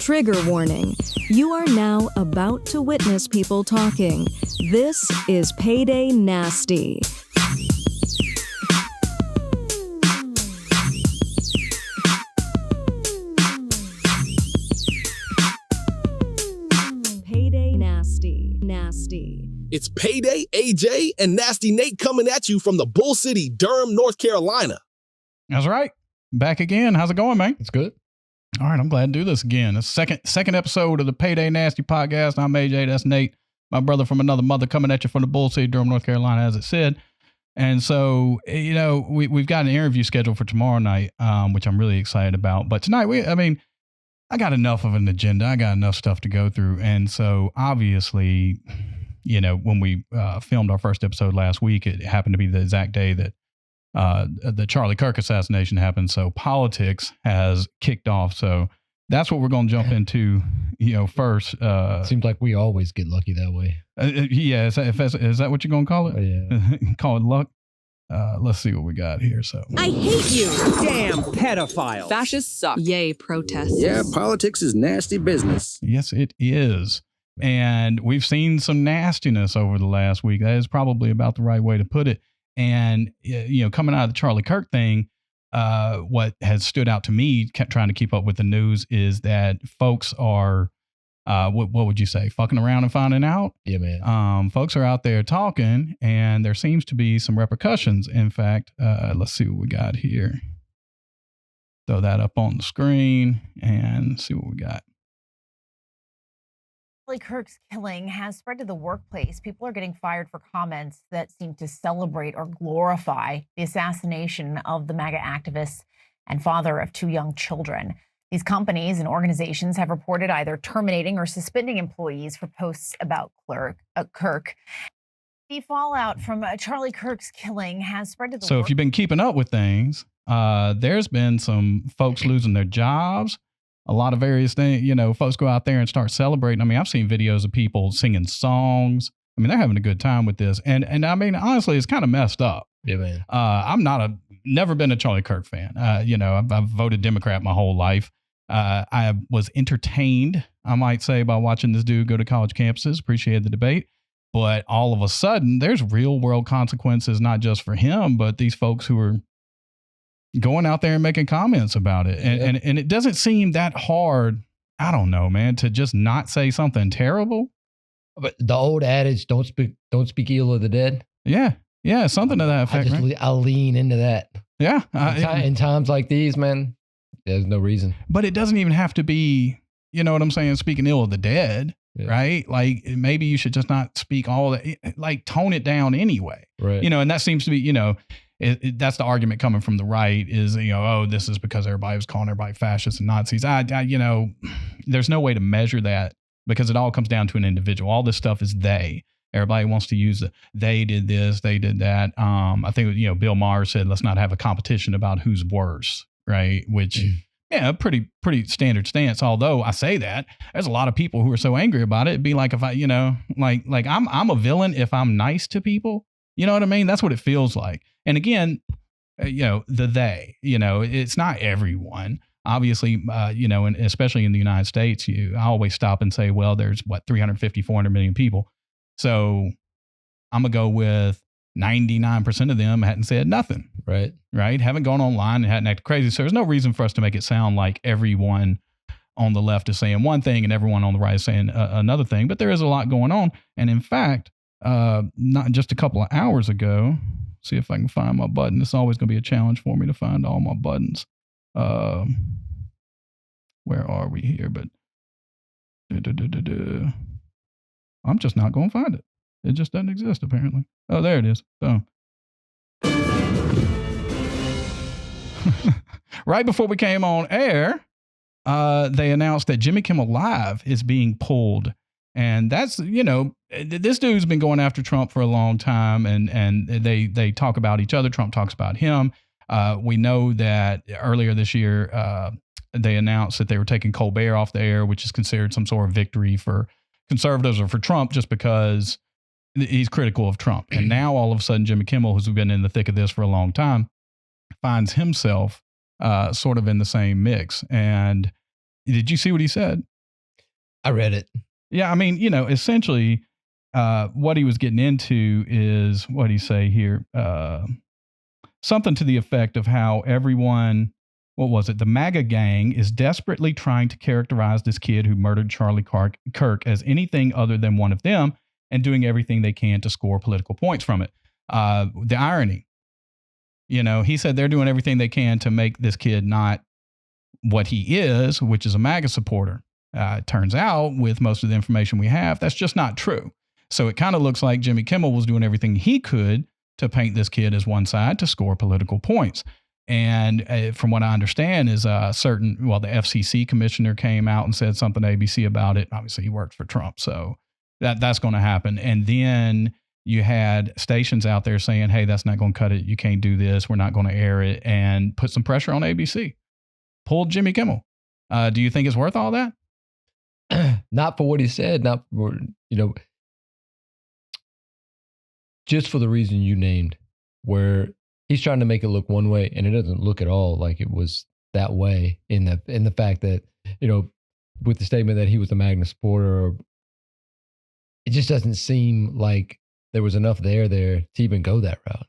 Trigger warning. You are now about to witness people talking. This is Payday Nasty. Payday Nasty. It's Payday AJ and Nasty Nate coming at you from the Bull City, Durham, North Carolina. That's right. Back again. How's it going, man? It's good. All right, I'm glad to do this again. It's second episode of the Payday Nasty podcast. I'm AJ. That's Nate, my brother from another mother, coming at you from the Bull City, Durham, North Carolina, as it said. And so, you know, we've got an interview scheduled for tomorrow night, which I'm really excited about. But tonight, I got enough of an agenda. I got enough stuff to go through. And so, obviously, you know, when we filmed our first episode last week, it happened to be the exact day that the Charlie Kirk assassination happened. So politics has kicked off. So that's what we're going to jump into, you know, first. Seems like we always get lucky that way. Yeah. Is that what you're going to call it? Oh, yeah. Call it luck. Let's see what we got here. So I hate you. Damn pedophile. Fascists suck. Yay, protests. Yeah, politics is nasty business. yes, it is. And we've seen some nastiness over the last week. That is probably about the right way to put it. And, you know, coming out of the Charlie Kirk thing, what has stood out to me, kept trying to keep up with the news, is that folks are, what would you say, fucking around and finding out? Yeah, man. Folks are out there talking, and there seems to be some repercussions. In fact, let's see what we got here. Throw that up on the screen and see what we got. Charlie Kirk's killing has spread to the workplace. People are getting fired for comments that seem to celebrate or glorify the assassination of the MAGA activist and father of two young children. These companies and organizations have reported either terminating or suspending employees for posts about Kirk. The fallout from Charlie Kirk's killing has spread to the So if you've been keeping up with things, there's been some folks losing their jobs. A lot of various things, you know, folks go out there and start celebrating. I mean, I've seen videos of people singing songs. I mean, they're having a good time with this. And I mean, honestly, it's kind of messed up. Yeah, man. I'm never been a Charlie Kirk fan. You know, I've voted Democrat my whole life. I was entertained, I might say, by watching this dude go to college campuses. Appreciated the debate. But all of a sudden, there's real world consequences, not just for him, but these folks who are going out there and making comments about it. And it doesn't seem that hard, I don't know, man, to just not say something terrible. But the old adage, don't speak ill of the dead. Yeah. Yeah. Something to that effect. I lean into that. Yeah. In times like these, man, there's no reason. But it doesn't even have to be, you know what I'm saying, speaking ill of the dead, right? Like maybe you should just not speak all that, like tone it down anyway. Right. You know, and that seems to be, you know, that's the argument coming from the right is, you know, oh, this is because everybody was calling everybody fascists and Nazis. You know, there's no way to measure that because it all comes down to an individual. All this stuff is they. Everybody wants to use they did this, they did that. I think, you know, Bill Maher said, let's not have a competition about who's worse, right? Which, yeah, pretty standard stance. Although I say that, there's a lot of people who are so angry about it. It'd be like if I, you know, like I'm a villain if I'm nice to people. You know what I mean? That's what it feels like. And again, you know, they, you know, it's not everyone. Obviously, you know, and especially in the United States, I always stop and say, well, there's 350, 400 million people. So I'm going to go with 99% of them hadn't said nothing. Right. Right. Haven't gone online and hadn't acted crazy. So there's no reason for us to make it sound like everyone on the left is saying one thing and everyone on the right is saying another thing. But there is a lot going on. And in fact, not just a couple of hours ago, see if I can find my button. It's always going to be a challenge for me to find all my buttons. Where are we here? But I'm just not going to find it. It just doesn't exist, apparently. Oh, there it is. So right before we came on air, they announced that Jimmy Kimmel Live is being pulled. And that's, you know, this dude's been going after Trump for a long time, and they talk about each other. Trump talks about him. We know that earlier this year, they announced that they were taking Colbert off the air, which is considered some sort of victory for conservatives or for Trump, just because he's critical of Trump. And now all of a sudden, Jimmy Kimmel, who's been in the thick of this for a long time, finds himself sort of in the same mix. And did you see what he said? I read it. Yeah, I mean, essentially, what he was getting into is, what do you say here? Something to the effect of how everyone, what was it? The MAGA gang is desperately trying to characterize this kid who murdered Charlie Kirk as anything other than one of them and doing everything they can to score political points from it. The irony, he said they're doing everything they can to make this kid not what he is, which is a MAGA supporter. It turns out, with most of the information we have, that's just not true. So it kind of looks like Jimmy Kimmel was doing everything he could to paint this kid as one side to score political points. And from what I understand is the FCC commissioner came out and said something to ABC about it. Obviously, he works for Trump, so that's going to happen. And then you had stations out there saying, hey, that's not going to cut it. You can't do this. We're not going to air it, and put some pressure on ABC. Pulled Jimmy Kimmel. Do you think it's worth all that? Not for what he said, not for, just for the reason you named, where he's trying to make it look one way and it doesn't look at all like it was that way in the fact that, with the statement that he was a MAGA supporter, it just doesn't seem like there was enough there to even go that route.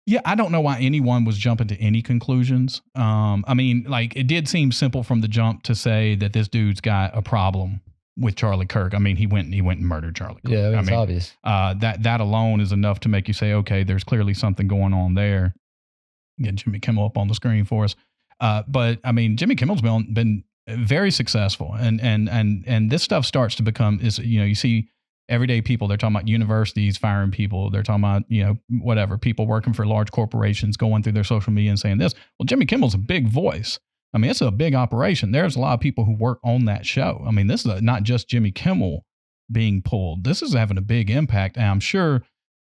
Yeah, I don't know why anyone was jumping to any conclusions. It did seem simple from the jump to say that this dude's got a problem with Charlie Kirk. I mean, he went and murdered Charlie Kirk. Yeah, it's obvious. That alone is enough to make you say, okay, there's clearly something going on there. Get Jimmy Kimmel up on the screen for us. But I mean, Jimmy Kimmel's been very successful, and this stuff starts to become you see everyday people. They're talking about universities firing people. They're talking about people working for large corporations going through their social media and saying this. Well, Jimmy Kimmel's a big voice. I mean, it's a big operation. There's a lot of people who work on that show. I mean, this is not just Jimmy Kimmel being pulled. This is having a big impact. And I'm sure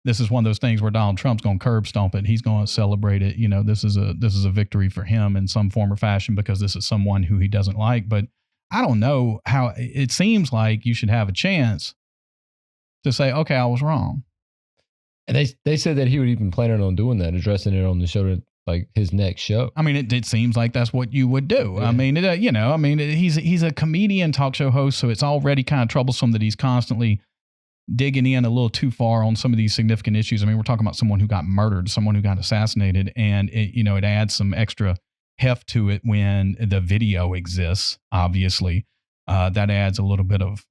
this is one of those things where Donald Trump's going to curb stomp it. He's going to celebrate it. This is a victory for him in some form or fashion because this is someone who he doesn't like. But I don't know how it seems like you should have a chance to say, okay, I was wrong. And they said that he would even planning on doing that, addressing it on the show, like his next show. I mean, it seems like that's what you would do. Yeah. I mean, he's a comedian, talk show host, so it's already kind of troublesome that he's constantly digging in a little too far on some of these significant issues. I mean, we're talking about someone who got murdered, someone who got assassinated, and it adds some extra heft to it when the video exists. Obviously, that adds a little bit of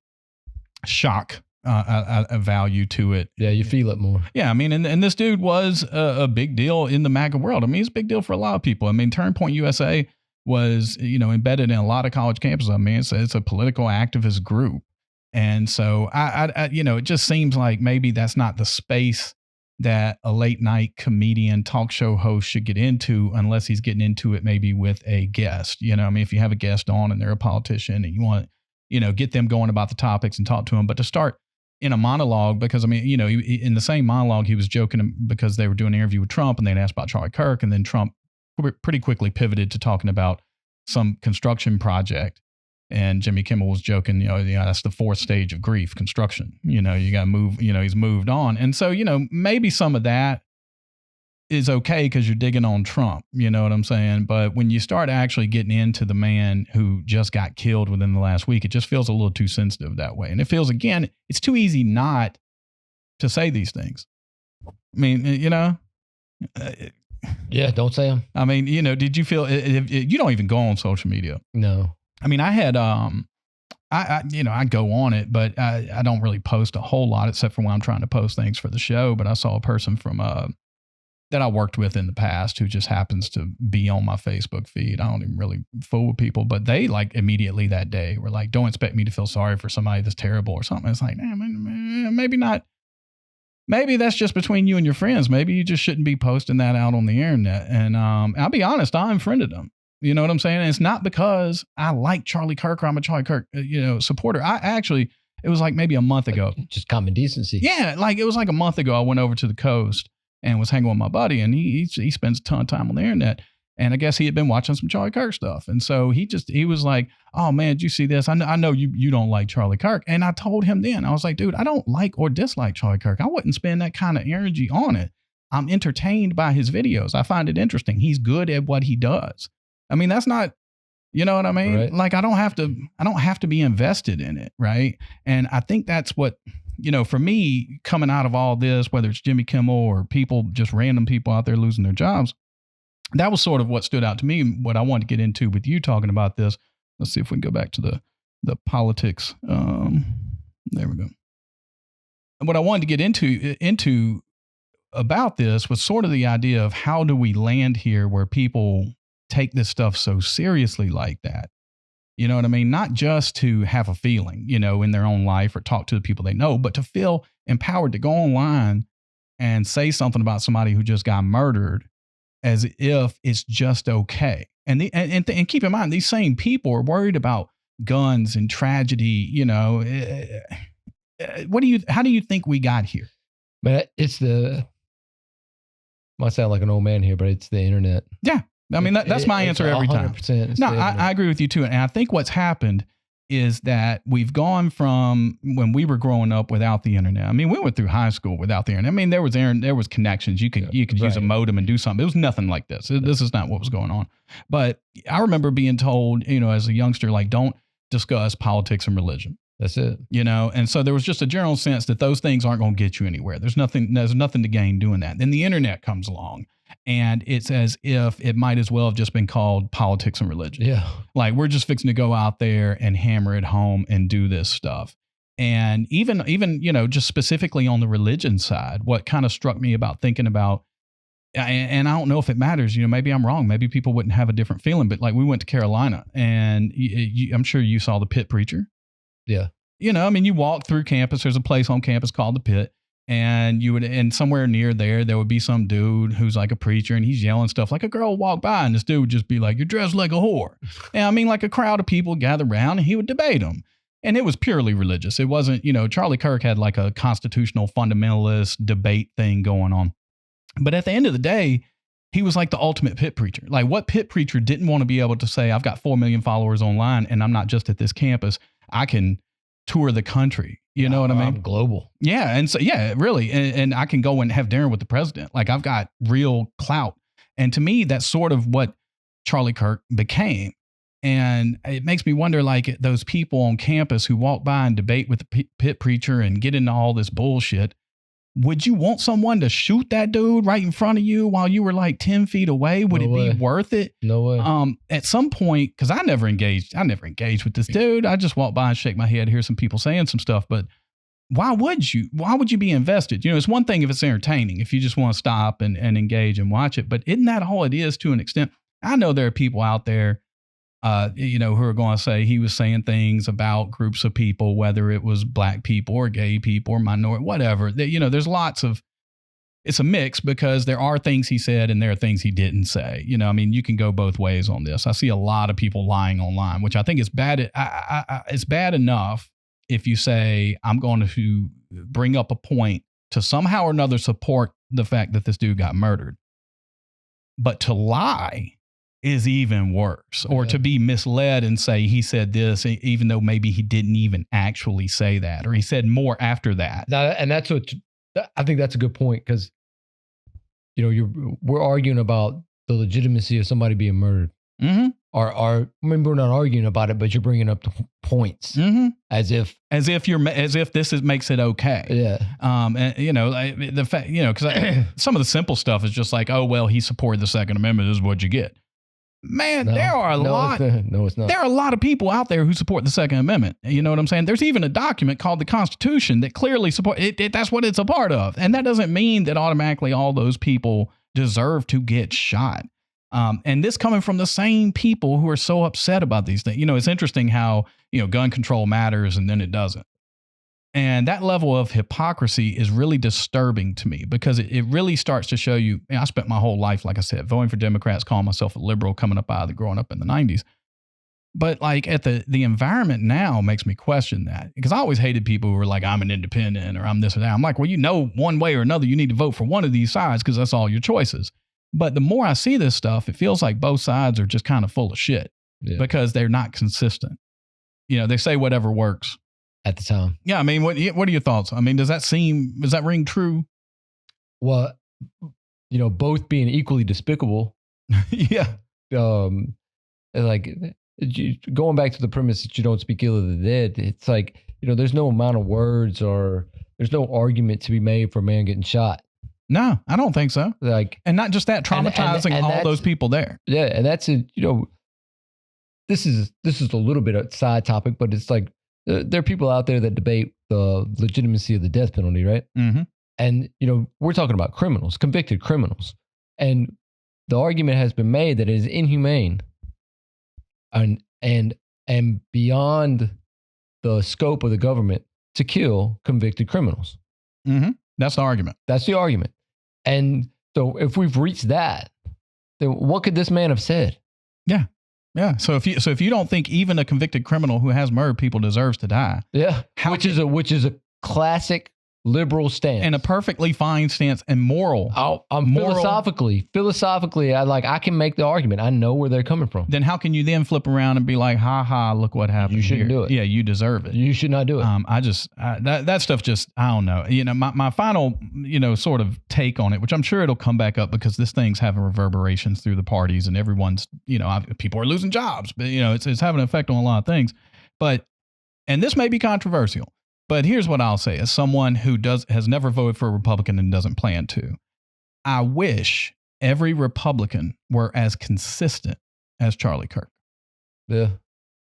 shock. A value to it. Yeah, you feel it more. Yeah, I mean, and this dude was a big deal in the MAGA world. I mean, it's a big deal for a lot of people. I mean, Turn Point USA was, embedded in a lot of college campuses. I mean, it's a political activist group. And so, it just seems like maybe that's not the space that a late night comedian talk show host should get into unless he's getting into it maybe with a guest. I mean, if you have a guest on and they're a politician and you want, get them going about the topics and talk to them. But to start in a monologue, because I mean, in the same monologue, he was joking because they were doing an interview with Trump and they'd asked about Charlie Kirk. And then Trump pretty quickly pivoted to talking about some construction project. And Jimmy Kimmel was joking, that's the fourth stage of grief, construction. You got to move, he's moved on. And so, maybe some of that is okay because you're digging on Trump. You know what I'm saying? But when you start actually getting into the man who just got killed within the last week, it just feels a little too sensitive that way. And it feels, again, it's too easy not to say these things. I mean, yeah, don't say them. I mean, did you feel you don't even go on social media? No. I mean, I had, I go on it, but I don't really post a whole lot except for when I'm trying to post things for the show. But I saw a person from, that I worked with in the past who just happens to be on my Facebook feed. I don't even really fool with people, but they like immediately that day were like, don't expect me to feel sorry for somebody that's terrible or something. It's like, maybe not. Maybe that's just between you and your friends. Maybe you just shouldn't be posting that out on the internet. And I'll be honest, I unfriended them. You know what I'm saying? And it's not because I like Charlie Kirk or I'm a Charlie Kirk, supporter. It was like maybe a month ago. Just common decency. Yeah. Like it was like a month ago. I went over to the coast and was hanging with my buddy, and he spends a ton of time on the internet. And I guess he had been watching some Charlie Kirk stuff. And so he was like, oh man, did you see this? I know you don't like Charlie Kirk. And I told him then, I was like, dude, I don't like or dislike Charlie Kirk. I wouldn't spend that kind of energy on it. I'm entertained by his videos. I find it interesting. He's good at what he does. I mean, that's not You know what I mean? Right. Like I don't have to be invested in it. Right. And I think that's what, for me coming out of all this, whether it's Jimmy Kimmel or just random people out there losing their jobs, that was sort of what stood out to me. What I wanted to get into with you talking about this. Let's see if we can go back to the politics. There we go. And what I wanted to get into about this was sort of the idea of how do we land here where people take this stuff so seriously like that? You know what I mean? Not just to have a feeling, in their own life or talk to the people they know, but to feel empowered to go online and say something about somebody who just got murdered as if it's just okay. And keep in mind, these same people are worried about guns and tragedy. How do you think we got here? But might sound like an old man here, but it's the internet. Yeah. I mean, that's my answer every time. No, I agree with you too. And I think what's happened is that we've gone from when we were growing up without the internet. I mean, we went through high school without the internet. I mean, there was connections. You could use a modem and do something. It was nothing like this. This is not what was going on. But I remember being told, as a youngster, like, don't discuss politics and religion. That's it. And so there was just a general sense that those things aren't going to get you anywhere. There's nothing to gain doing that. Then the internet comes along and it's as if it might as well have just been called politics and religion. Yeah. Like we're just fixing to go out there and hammer it home and do this stuff. And even, just specifically on the religion side, what kind of struck me about thinking about, and I don't know if it matters, maybe I'm wrong. Maybe people wouldn't have a different feeling, but like we went to Carolina and I'm sure you saw the Pit Preacher. Yeah. You walk through campus, there's a place on campus called the Pit, and somewhere near there would be some dude who's like a preacher and he's yelling stuff. Like a girl would walk by and this dude would just be like, "You're dressed like a whore." And like a crowd of people gather around and he would debate them. And it was purely religious. It wasn't, Charlie Kirk had like a constitutional fundamentalist debate thing going on. But at the end of the day, he was like the ultimate pit preacher. Like what pit preacher didn't want to be able to say, I've got 4 million followers online and I'm not just at this campus. I can tour the country. You know what I mean? I'm global. Yeah. And so, yeah, really. And I can go and have dinner with the president. Like I've got real clout. And to me, that's sort of what Charlie Kirk became. And it makes me wonder, like those people on campus who walk by and debate with the pit preacher and get into all this bullshit. Would you want someone to shoot that dude right in front of you while you were like 10 feet away? Would it be worth it? No way. At some point, because I never engaged with this dude. I just walked by and shake my head, hear some people saying some stuff. But why would you be invested? It's one thing if it's entertaining, if you just want to stop and engage and watch it. But isn't that all it is to an extent? I know there are people out there who are going to say he was saying things about groups of people, whether it was black people or gay people or minority, whatever. There's lots of, it's a mix because there are things he said and there are things he didn't say. You can go both ways on this. I see a lot of people lying online, which I think is bad. It's bad enough if you say, I'm going to bring up a point to somehow or another support the fact that this dude got murdered. But to lie is even worse, or to be misled and say he said this, even though maybe he didn't even actually say that, or he said more after that. And that's what I think that's a good point because, we're arguing about the legitimacy of somebody being murdered. Mm-hmm. Or maybe we're not arguing about it, but you're bringing up the points as if this makes it okay. Yeah. And the fact, because some of the simple stuff is just like, oh well, he supported the Second Amendment. This is what you get. Man, there are a lot. No, it's not. There are a lot of people out there who support the Second Amendment. You know what I'm saying? There's even a document called the Constitution that clearly supports it. That's what it's a part of. And that doesn't mean that automatically all those people deserve to get shot. And this coming from the same people who are so upset about these things. It's interesting how, gun control matters and then it doesn't. And that level of hypocrisy is really disturbing to me because it really starts to show you, I spent my whole life, like I said, voting for Democrats, calling myself a liberal, coming up out of growing up in the 90s. But like at the environment now makes me question that because I always hated people who were like, I'm an independent or I'm this or that. I'm like, well, one way or another, you need to vote for one of these sides because that's all your choices. But the more I see this stuff, it feels like both sides are just kind of full of shit because they're not consistent. They say whatever works. At the time. Yeah. I mean, what are your thoughts? I mean, does that ring true? Well, both being equally despicable. Yeah. Like going back to the premise that you don't speak ill of the dead, it's like, there's no amount of words or there's no argument to be made for a man getting shot. No, I don't think so. Like, and not just that, traumatizing and all those people there. Yeah, and that's this is a little bit of side topic, but it's like there are people out there that debate the legitimacy of the death penalty, right? Mm-hmm. And we're talking about criminals, convicted criminals, and the argument has been made that it is inhumane and beyond the scope of the government to kill convicted criminals. Mm-hmm. That's the argument. That's the argument. And so if we've reached that, then what could this man have said? Yeah. Yeah. So if you don't think even a convicted criminal who has murdered people deserves to die. Yeah. Which is a classic liberal stance. And a perfectly fine stance and moral. Philosophically, I can make the argument. I know where they're coming from. Then how can you then flip around and be like, ha ha, look what happened. You shouldn't do it. Yeah, you deserve it. You should not do it. That stuff just, I don't know. My final, sort of take on it, which I'm sure it'll come back up because this thing's having reverberations through the parties and everyone's, people are losing jobs, but it's having an effect on a lot of things. And this may be controversial. But here's what I'll say as someone who has never voted for a Republican and doesn't plan to. I wish every Republican were as consistent as Charlie Kirk. Yeah.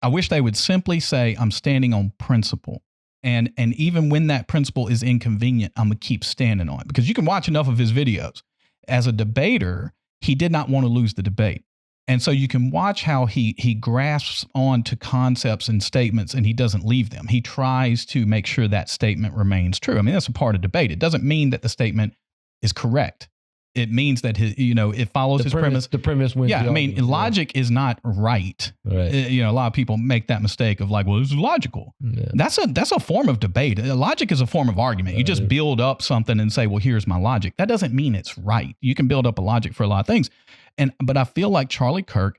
I wish they would simply say, I'm standing on principle. And even when that principle is inconvenient, I'm going to keep standing on it. Because you can watch enough of his videos. As a debater, he did not want to lose the debate. And so you can watch how he grasps on to concepts and statements and he doesn't leave them. He tries to make sure that statement remains true. I mean, that's a part of debate. It doesn't mean that the statement is correct. It means that it follows his premise. The premise wins. Yeah, I mean, logic is not right. A lot of people make that mistake of like, well, this is logical. Yeah. That's a form of debate. Logic is a form of argument. You just build up something and say, well, here's my logic. That doesn't mean it's right. You can build up a logic for a lot of things. But I feel like Charlie Kirk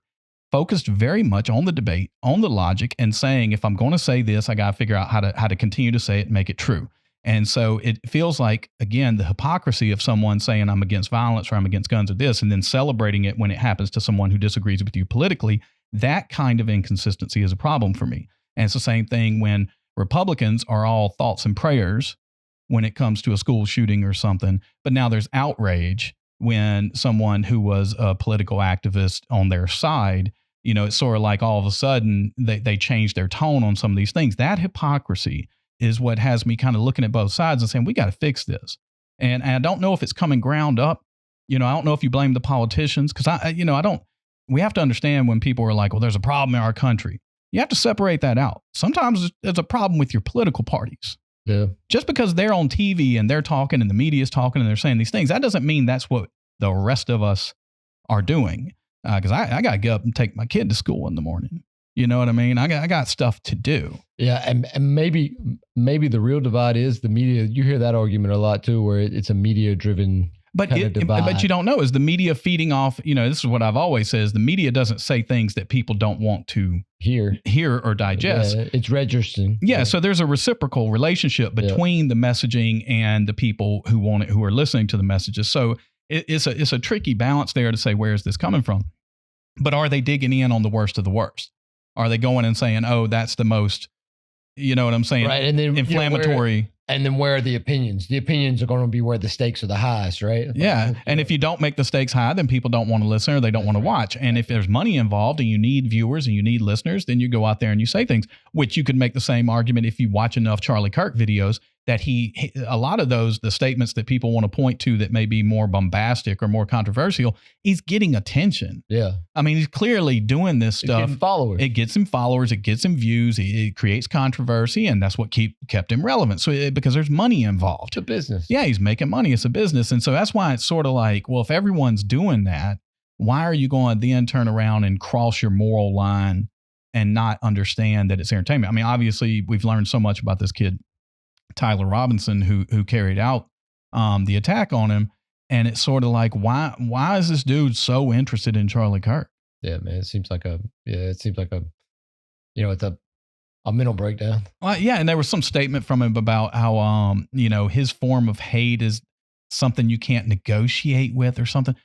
focused very much on the debate, on the logic, and saying, if I'm going to say this, I got to figure out how to continue to say it and make it true. And so it feels like, again, the hypocrisy of someone saying I'm against violence or I'm against guns or this, and then celebrating it when it happens to someone who disagrees with you politically, that kind of inconsistency is a problem for me. And it's the same thing when Republicans are all thoughts and prayers when it comes to a school shooting or something, but now there's outrage when someone who was a political activist on their side, it's sort of like all of a sudden they changed their tone on some of these things. That hypocrisy is what has me kind of looking at both sides and saying, we got to fix this. And I don't know if it's coming ground up. I don't know if you blame the politicians because we have to understand when people are like, well, there's a problem in our country. You have to separate that out. Sometimes there's a problem with your political parties. Yeah. Just because they're on TV and they're talking and the media is talking and they're saying these things, that doesn't mean that's what the rest of us are doing. Because I got to get up and take my kid to school in the morning. You know what I mean? I got stuff to do. Yeah, and maybe the real divide is the media. You hear that argument a lot too, where it's a media-driven kind of divide. But you don't know, is the media feeding off, this is what I've always said, is the media doesn't say things that people don't want to hear or digest. Yeah, it's registering. Yeah, so there's a reciprocal relationship between the messaging and the people who want it, who are listening to the messages. So it's a tricky balance there to say, where is this coming from? But are they digging in on the worst of the worst? Are they going and saying, oh, that's the most, you know what I'm saying? Right. And then inflammatory. And then where are the opinions? The opinions are going to be where the stakes are the highest, right? Yeah. And if you don't make the stakes high, then people don't want to listen or they don't want to watch. And if there's money involved and you need viewers and you need listeners, then you go out there and you say things, which you could make the same argument if you watch enough Charlie Kirk videos that a lot of those, the statements that people want to point to that may be more bombastic or more controversial, he's getting attention. Yeah. I mean, he's clearly doing this stuff. Followers. It gets him followers. It gets him views. It creates controversy. And that's what kept him relevant. So because there's money involved. It's a business. Yeah, he's making money. It's a business. And so that's why it's sort of like, well, if everyone's doing that, why are you going to then turn around and cross your moral line and not understand that it's entertainment? I mean, obviously, we've learned so much about this kid, Tyler Robinson, who carried out the attack on him. And it's sort of like, why is this dude so interested in Charlie Kirk? Yeah, man. It seems like a it's a mental breakdown. Well, yeah. And there was some statement from him about how, his form of hate is something you can't negotiate with or something.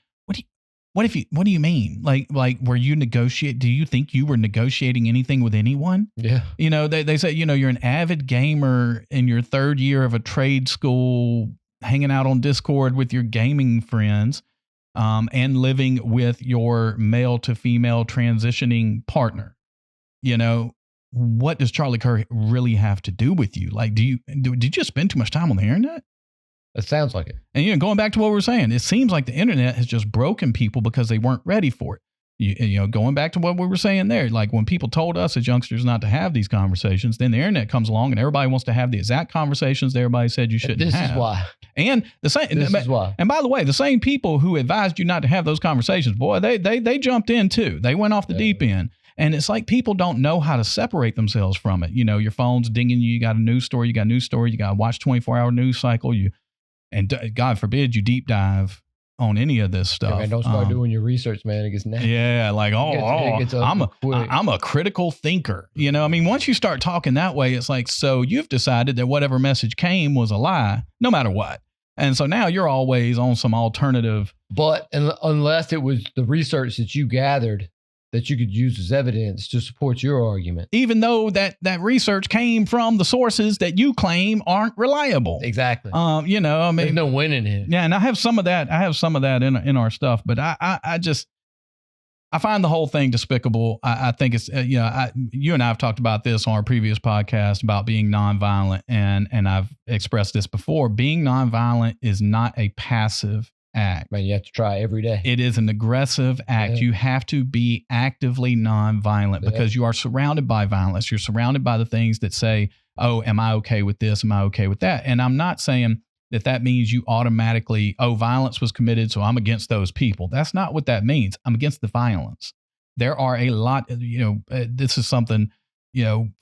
What do you mean? Like, were you do you think you were negotiating anything with anyone? Yeah. You know, they say, you know, you're an avid gamer in your third year of a trade school, hanging out on Discord with your gaming friends, and living with your male to female transitioning partner. You know, what does Charlie Kirk really have to do with you? Like, did you just spend too much time on the internet? It sounds like it. And, you know, going back to what we were saying, it seems like the internet has just broken people because they weren't ready for it. You know, going back to what we were saying there, like when people told us as youngsters not to have these conversations, then the internet comes along and everybody wants to have the exact conversations that everybody said you shouldn't have. This is why. And this is why. And by the way, the same people who advised you not to have those conversations, boy, they jumped in too. They went off the deep end. And it's like people don't know how to separate themselves from it. You know, your phone's dinging you. You got a news story. You got to watch 24-hour news cycle. And God forbid you deep dive on any of this stuff. Yeah, man, don't start doing your research, man. It gets nasty. Yeah, like, I'm a critical thinker. You know, I mean, once you start talking that way, it's like, so you've decided that whatever message came was a lie, no matter what. And so now you're always on some alternative. But unless it was the research that you gathered that you could use as evidence to support your argument. Even though that research came from the sources that you claim aren't reliable. Exactly. You know, I mean, there's no winning here. Yeah, and I have some of that. In our stuff, but I find the whole thing despicable. I think it's you and I have talked about this on our previous podcast about being nonviolent, and I've expressed this before. Being nonviolent is not a passive act. Man, you have to try every day. It is an aggressive act. You have to be actively nonviolent because you are surrounded by violence. You're surrounded by the things that say, oh, am I okay with this? Am I okay with that? And I'm not saying that means you automatically, oh, violence was committed, so I'm against those people. That's not what that means. I'm against the violence. There are a lot, this is something,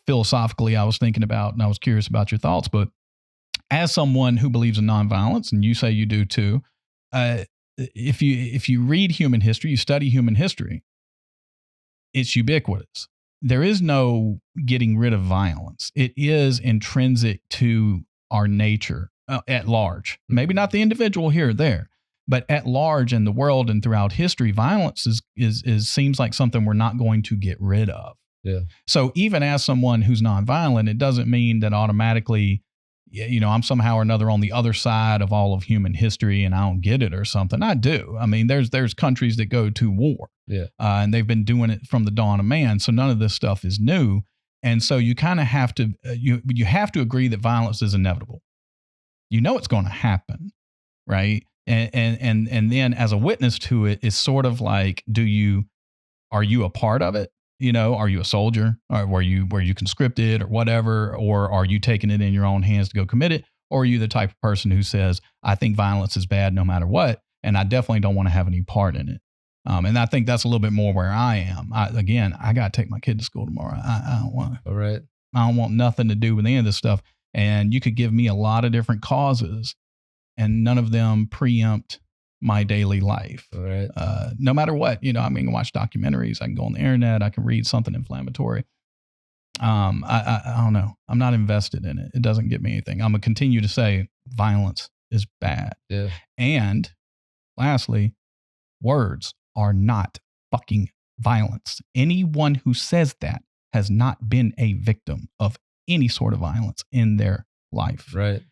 philosophically I was thinking about, and I was curious about your thoughts. But as someone who believes in nonviolence, and you say you do too, if you read human history, you study human history, it's ubiquitous. There is no getting rid of violence. It is intrinsic to our nature at large. Maybe not the individual here or there, but at large in the world and throughout history, violence is seems like something we're not going to get rid of. Yeah. So even as someone who's nonviolent, it doesn't mean that automatically, I'm somehow or another on the other side of all of human history and I don't get it or something. I do. I mean, there's countries that go to war, and they've been doing it from the dawn of man. So none of this stuff is new. And so you kind of have to, you have to agree that violence is inevitable. You know, it's going to happen. Right. And then as a witness to it, it's sort of like, are you a part of it? Are you a soldier, or were you conscripted or whatever, or are you taking it in your own hands to go commit it? Or are you the type of person who says, I think violence is bad no matter what, and I definitely don't want to have any part in it. And I think that's a little bit more where I am. I got to take my kid to school tomorrow. I don't want. All right. I don't want nothing to do with any of this stuff. And you could give me a lot of different causes, and none of them preempt my daily life. All right. No matter what, I can watch documentaries. I can go on the internet. I can read something inflammatory. I don't know. I'm not invested in it. It doesn't get me anything. I'm going to continue to say violence is bad. Yeah. And lastly, words are not fucking violence. Anyone who says that has not been a victim of any sort of violence in their life. Right.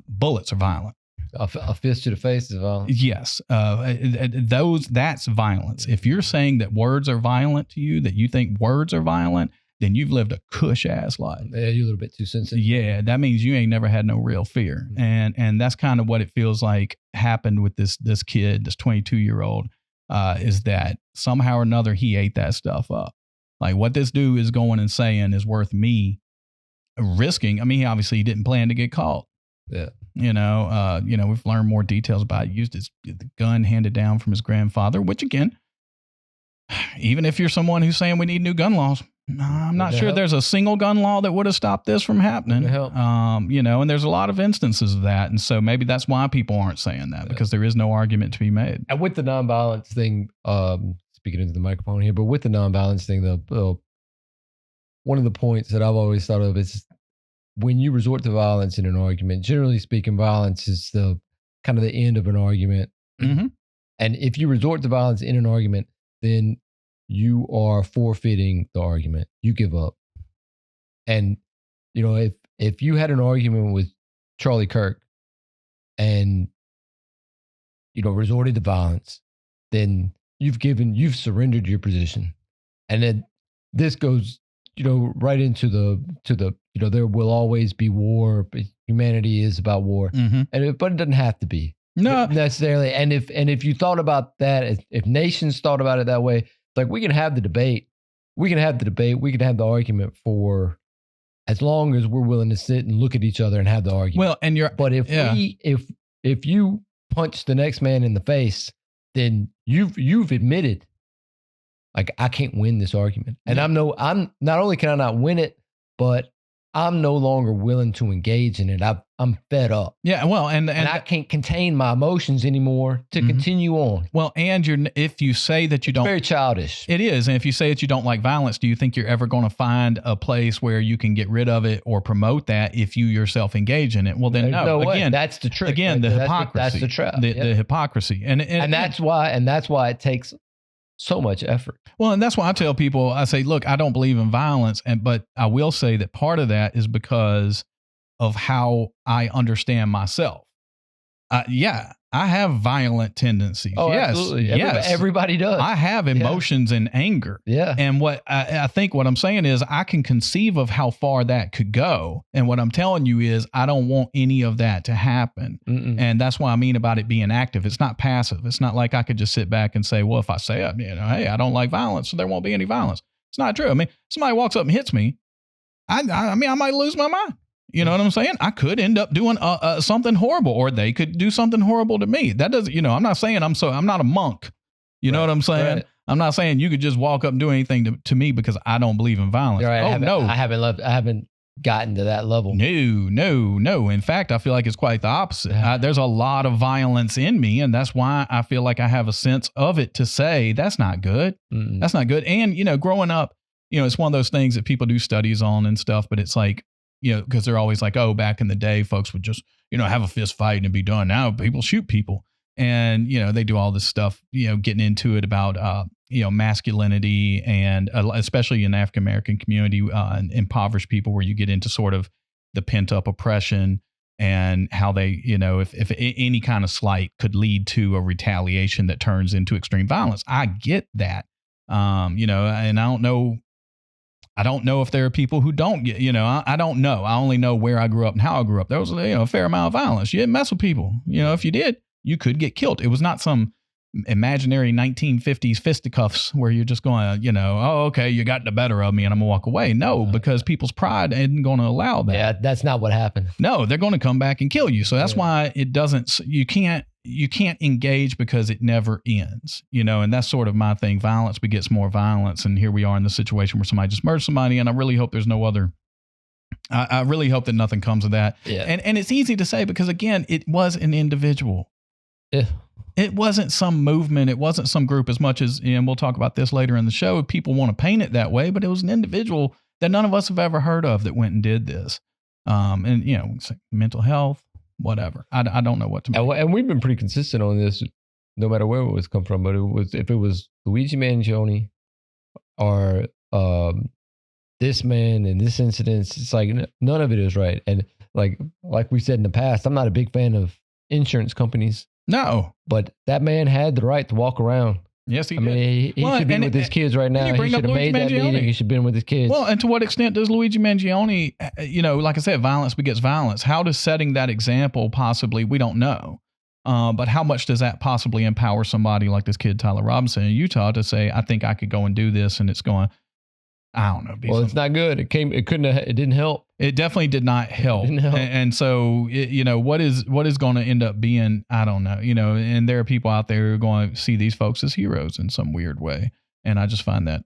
Bullets are violent. A fist to the face is violence. Yes. That's violence. If you're saying that words are violent to you, that you think words are violent, then you've lived a cush ass life. Yeah, you're a little bit too sensitive. Yeah, that means you ain't never had no real fear. Mm-hmm. And that's kind of what it feels like happened with this kid, this 22-year-old, is that somehow or another he ate that stuff up. Like what this dude is going and saying is worth me risking. I mean, obviously he didn't plan to get caught. Yeah. We've learned more details about it. He used the gun handed down from his grandfather, which again, even if you're someone who's saying we need new gun laws, I'm not sure there's a single gun law that would have stopped this from happening. And there's a lot of instances of that. And so maybe that's why people aren't saying that, because there is no argument to be made. And with the nonviolence thing, speaking into the microphone here, but with the nonviolence thing, one of the points that I've always thought of is when you resort to violence in an argument, generally speaking, violence is the kind of the end of an argument. Mm-hmm. And if you resort to violence in an argument, then you are forfeiting the argument. You give up. And, you know, if you had an argument with Charlie Kirk and, you know, resorted to violence, then you've surrendered your position. And then this goes, you know, right into the, you know, there will always be war. But humanity is about war. But it doesn't have to be. No, necessarily. And if you thought about that, if nations thought about it that way, like we can have the debate, we can have the argument for as long as we're willing to sit and look at each other and have the argument. Well, but if you punch the next man in the face, then you've admitted, like, I can't win this argument, and I'm not only can I not win it, but I'm no longer willing to engage in it. I'm fed up. Yeah, well, and I can't contain my emotions anymore to continue on. Well, and if you say that you don't, it's very childish. It is, and if you say that you don't like violence, do you think you're ever going to find a place where you can get rid of it or promote that if you yourself engage in it? Well, then no. Again, that's the trick. Again, the hypocrisy. That's the trap. The hypocrisy, and that's why it takes so much effort. Well, and that's why I tell people, I say, look, I don't believe in violence, but I will say that part of that is because of how I understand myself. I have violent tendencies. Oh, yes, absolutely. Yes. Everybody does. I have emotions and anger. Yeah. And what I think what I'm saying is I can conceive of how far that could go. And what I'm telling you is I don't want any of that to happen. And that's what I mean about it being active. It's not passive. It's not like I could just sit back and say, well, if I say, hey, I don't like violence, so there won't be any violence. It's not true. I mean, somebody walks up and hits me. I might lose my mind. You know what I'm saying? I could end up doing something horrible, or they could do something horrible to me. That doesn't, I'm not saying I'm not a monk. You know what I'm saying? Right. I'm not saying you could just walk up and do anything to me because I don't believe in violence. Right. I haven't gotten to that level. No. In fact, I feel like it's quite the opposite. There's a lot of violence in me, and that's why I feel like I have a sense of it to say that's not good. That's not good. And, growing up, it's one of those things that people do studies on and stuff, but it's like, because they're always like, oh, back in the day, folks would just, have a fist fight and it'd be done. Now people shoot people. And, they do all this stuff, getting into it about, masculinity and especially in the African-American community and impoverished people, where you get into sort of the pent up oppression and how they, if any kind of slight could lead to a retaliation that turns into extreme violence. I get that, and I don't know if there are people who don't get, I don't know. I only know where I grew up and how I grew up. There was, a fair amount of violence. You didn't mess with people. If you did, you could get killed. It was not some imaginary 1950s fisticuffs where you're just going, oh, okay, you got the better of me and I'm gonna walk away. No, because people's pride isn't going to allow that. Yeah, that's not what happened. No, they're going to come back and kill you. So that's why it doesn't, you can't engage because it never ends, and that's sort of my thing. Violence begets more violence. And here we are in the situation where somebody just murdered somebody. And I really hope there's no other, I really hope that nothing comes of that. Yeah. And it's easy to say because, again, it was an individual. Yeah. It wasn't some movement. It wasn't some group, as much as, and we'll talk about this later in the show, people want to paint it that way, but it was an individual that none of us have ever heard of that went and did this. And, mental health, whatever. I don't know what to make. And we've been pretty consistent on this, no matter where it was come from. But if it was Luigi Mangione or this man and this incident, it's like none of it is right. And like we said in the past, I'm not a big fan of insurance companies. No, but that man had the right to walk around. Yes, he did. I mean, he should be with his kids right now. He should have made that meeting. He should have been with his kids. Well, and to what extent does Luigi Mangione, like I said, violence begets violence. How does setting that example possibly, we don't know. But how much does that possibly empower somebody like this kid, Tyler Robinson in Utah, to say, I think I could go and do this, and it's going, I don't know. Well, it's not good. It didn't help. It definitely did not help. And so, what is going to end up being, I don't know, and there are people out there who are going to see these folks as heroes in some weird way. And I just find that,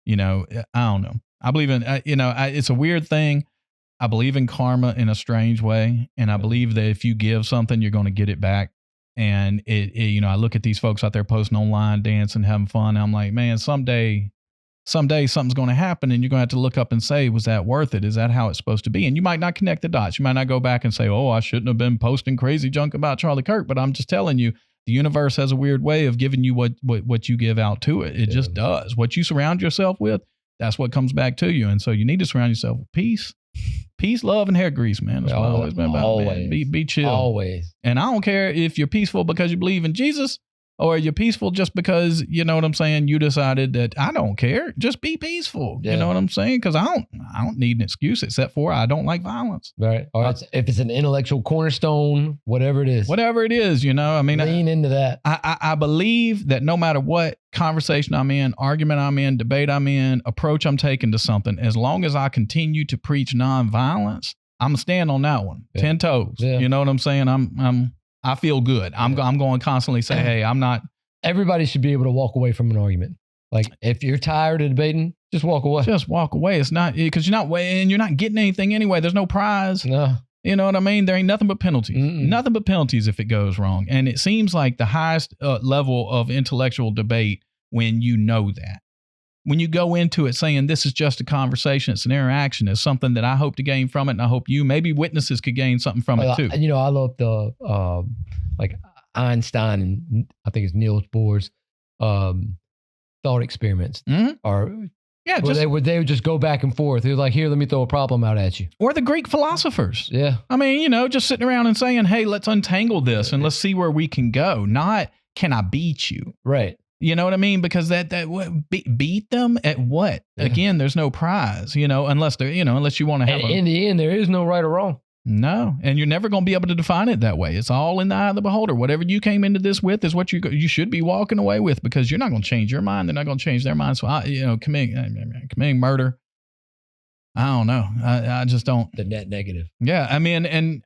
I don't know. I believe in, it's a weird thing. I believe in karma in a strange way. And I believe that if you give something, you're going to get it back. And I look at these folks out there posting online, dancing, having fun. And I'm like, man, someday something's going to happen and you're going to have to look up and say, was that worth it? Is that how it's supposed to be? And you might not connect the dots. You might not go back and say, oh, I shouldn't have been posting crazy junk about Charlie Kirk. But I'm just telling you, The universe has a weird way of giving you what you give out to it. It just does. What you surround yourself with, that's what comes back to you. And so you need to surround yourself with peace. Peace, love, and hair grease, man. That's what I've always been about. Always. Man. Be chill. Always. And I don't care if you're peaceful because you believe in Jesus, or you're peaceful just because, you know what I'm saying, you decided that I don't care. Just be peaceful. Yeah. You know what I'm saying? Because I don't need an excuse except for I don't like violence. Right. Or if it's an intellectual cornerstone, whatever it is. Whatever it is, you know. I mean, lean into that. I believe that no matter what conversation I'm in, argument I'm in, debate I'm in, approach I'm taking to something, as long as I continue to preach nonviolence, I'm stand on that one. 10 toes. Yeah. You know what I'm saying? I feel good. I'm going to constantly say, hey, I'm not. Everybody should be able to walk away from an argument. Like if you're tired of debating, just walk away. Just walk away. It's not because you're not getting anything anyway. There's no prize. No. You know what I mean? There ain't nothing but penalties. Nothing but penalties if it goes wrong. And it seems like the highest level of intellectual debate when you know that. When you go into it saying this is just a conversation, it's an interaction, it's something that I hope to gain from it, and I hope maybe witnesses could gain something from it too. You know, I love the like Einstein and I think it's Niels Bohr's thought experiments they would just go back and forth. It was like, here, let me throw a problem out at you. Or the Greek philosophers. Yeah. I mean, you know, just sitting around and saying, hey, let's untangle this and let's see where we can go. Not, can I beat you? Right. You know what I mean? Because beat them at what? Yeah. Again, there's no prize, you know, unless you want to have. In the end, there is no right or wrong. No, and you're never going to be able to define it that way. It's all in the eye of the beholder. Whatever you came into this with is what you should be walking away with, because you're not going to change your mind. They're not going to change their mind. So committing murder, I don't know. I just don't. The net negative. Yeah, I mean, and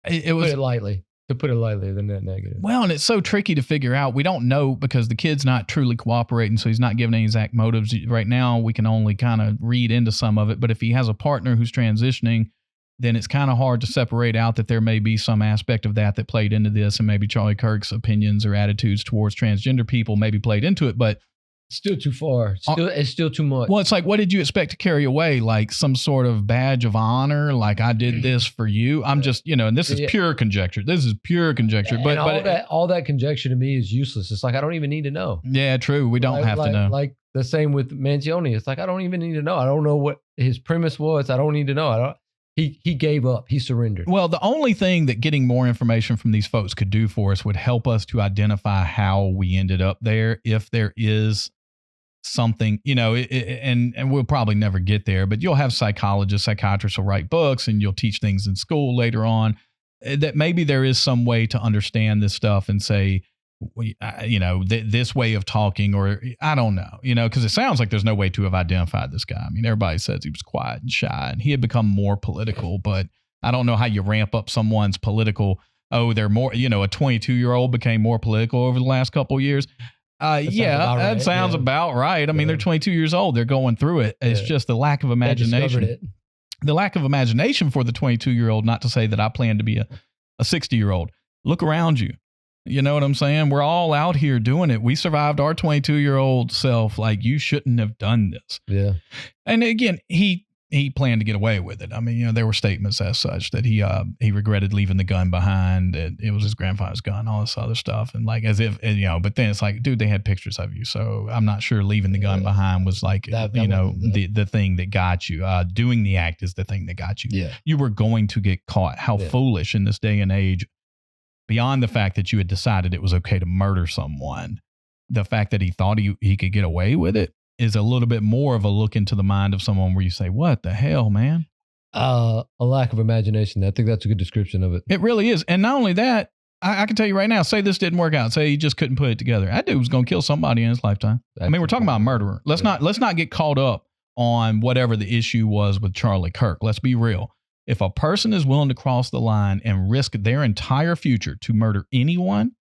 it was To put it lightly, the net negative. Well, and it's so tricky to figure out. We don't know because the kid's not truly cooperating, so he's not giving any exact motives. Right now, we can only kind of read into some of it. But if he has a partner who's transitioning, then it's kind of hard to separate out that there may be some aspect of that played into this, and maybe Charlie Kirk's opinions or attitudes towards transgender people maybe played into it. But still too far. It's still too much. Well, it's like, what did you expect to carry away? Like some sort of badge of honor? Like, I did this for you? I'm just, and this is pure conjecture. This is pure conjecture. But all that conjecture to me is useless. It's like, I don't even need to know. Yeah, true. We don't have to know. Like the same with Mangione. It's like, I don't even need to know. I don't know what his premise was. I don't need to know. He gave up. He surrendered. Well, the only thing that getting more information from these folks could do for us would help us to identify how we ended up there. If there is something, and we'll probably never get there, but you'll have psychologists, psychiatrists will write books, and you'll teach things in school later on that maybe there is some way to understand this stuff and say, this way of talking, or I don't know, because it sounds like there's no way to have identified this guy. I mean, everybody says he was quiet and shy and he had become more political, but I don't know how you ramp up someone's political. Oh, they're more, a 22-year-old became more political over the last couple of years. That sounds about right. I mean, they're 22 years old. They're going through it. It's just the lack of imagination. The lack of imagination for the 22-year-old, not to say that I plan to be a 60-year-old. Look around you. You know what I'm saying? We're all out here doing it. We survived our 22-year-old self. Like, you shouldn't have done this. Yeah. And again, he planned to get away with it. I mean, there were statements as such that he regretted leaving the gun behind. It was his grandfather's gun, all this other stuff. And like, as if, but then it's like, dude, they had pictures of you. So I'm not sure leaving the gun behind was like, the thing that got you. Doing the act is the thing that got you. Yeah. You were going to get caught. How foolish in this day and age. Beyond the fact that you had decided it was okay to murder someone, the fact that he thought he could get away with it is a little bit more of a look into the mind of someone where you say, what the hell, man? A lack of imagination. I think that's a good description of it. It really is. And not only that, I can tell you right now, say this didn't work out. Say he just couldn't put it together. That dude was going to kill somebody in his lifetime. I mean, we're talking about a murderer. Let's not get caught up on whatever the issue was with Charlie Kirk. Let's be real. If a person is willing to cross the line and risk their entire future to murder anyone,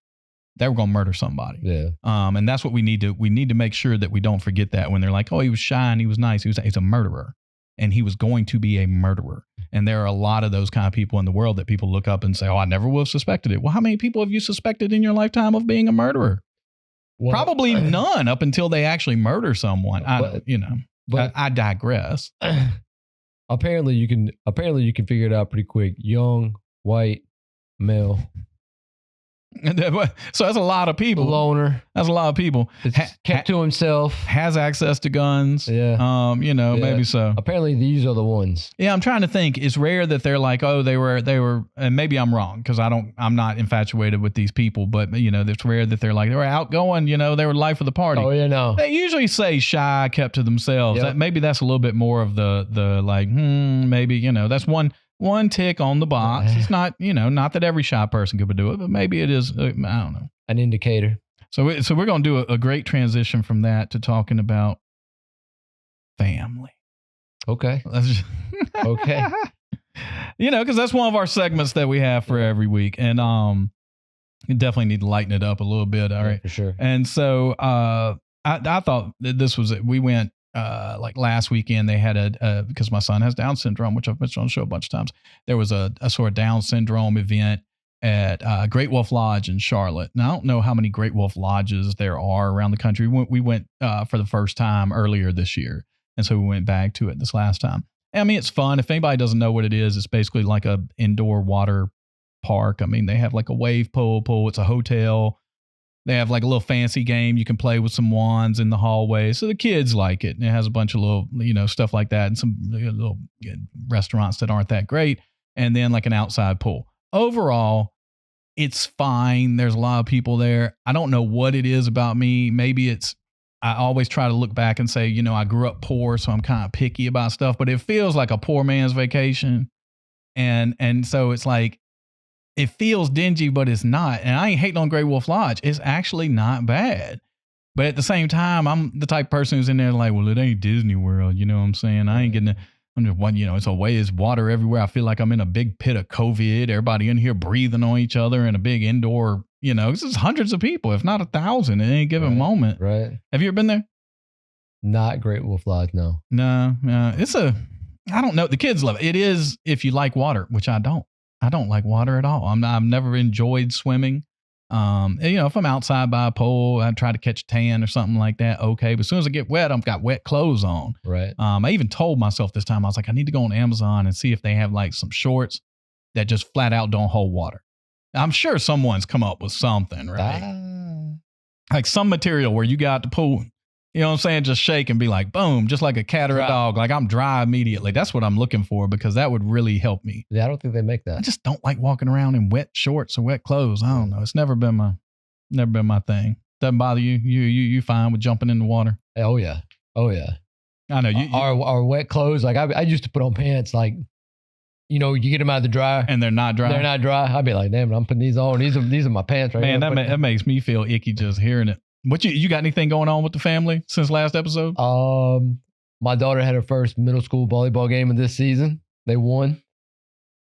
they were going to murder somebody. Yeah. And that's what we need to make sure that we don't forget that when they're like, oh, he was shy and he was nice. He's a murderer, and he was going to be a murderer. And there are a lot of those kind of people in the world that people look up and say, oh, I never would have suspected it. Well, how many people have you suspected in your lifetime of being a murderer? Well, probably none up until they actually murder someone. I digress. Apparently you can figure it out pretty quick. Young, white, male. So that's a lot of people. Loner. That's a lot of people. Kept to himself. Has access to guns. Yeah. Maybe so. Apparently these are the ones. Yeah, I'm trying to think. It's rare that they're like, oh, they were, and maybe I'm wrong because I'm not infatuated with these people, but it's rare that they're like, they were outgoing, they were the life of the party. Oh, yeah, no. They usually say shy, kept to themselves. Yep. Maybe that's a little bit more of the like, maybe, that's one tick on the box. It's not, not that every shy person could do it, but maybe it is, I don't know. An indicator. So we're going to do a great transition from that to talking about family. Okay. Okay. Because that's one of our segments that we have for every week. And you definitely need to lighten it up a little bit. All right. For sure. And so I thought that this was it. We went like last weekend. They had because my son has Down syndrome, which I've mentioned on the show a bunch of times. There was a sort of Down syndrome event at Great Wolf Lodge in Charlotte. Now, I don't know how many Great Wolf Lodges there are around the country. We went for the first time earlier this year. And so we went back to it this last time. I mean, it's fun. If anybody doesn't know what it is, it's basically like a indoor water park. I mean, they have like a wave pool. It's a hotel. They have like a little fancy game you can play with some wands in the hallway. So the kids like it. And it has a bunch of little, stuff like that and some little restaurants that aren't that great. And then like an outside pool. Overall, it's fine. There's a lot of people there. I don't know what it is about me. Maybe I always try to look back and say, I grew up poor, so I'm kind of picky about stuff, but it feels like a poor man's vacation. And so it's like, it feels dingy, but it's not. And I ain't hating on Great Wolf Lodge. It's actually not bad. But at the same time, I'm the type of person who's in there like, well, it ain't Disney World. You know what I'm saying? I ain't getting I'm just one, it's water everywhere. I feel like I'm in a big pit of COVID. Everybody in here breathing on each other in a big indoor, this is hundreds of people, if not 1,000 at any given moment. Right. Have you ever been there? Not Great Wolf Lodge, no. No. I don't know. The kids love it. It is if you like water, which I don't. I don't like water at all. I've never enjoyed swimming. If I'm outside by a pool, I try to catch a tan or something like that. Okay. But as soon as I get wet, I've got wet clothes on. Right. I even told myself this time, I was like, I need to go on Amazon and see if they have like some shorts that just flat out don't hold water. I'm sure someone's come up with something, right? Like some material where you got the pool, just shake and be like, boom, just like a cat or a dog. Like I'm dry immediately. That's what I'm looking for because that would really help me. Yeah, I don't think they make that. I just don't like walking around in wet shorts or wet clothes. I don't know. It's never been my thing. Doesn't bother you. You fine with jumping in the water? Oh yeah. I know our wet clothes. Like I used to put on pants. Like you get them out of the dryer and they're not dry. I'd be like, damn, I'm putting these on. These are my pants right Man, here. that makes me feel icky just hearing it. What you got anything going on with the family since last episode? My daughter had her first middle school volleyball game of this season. They won.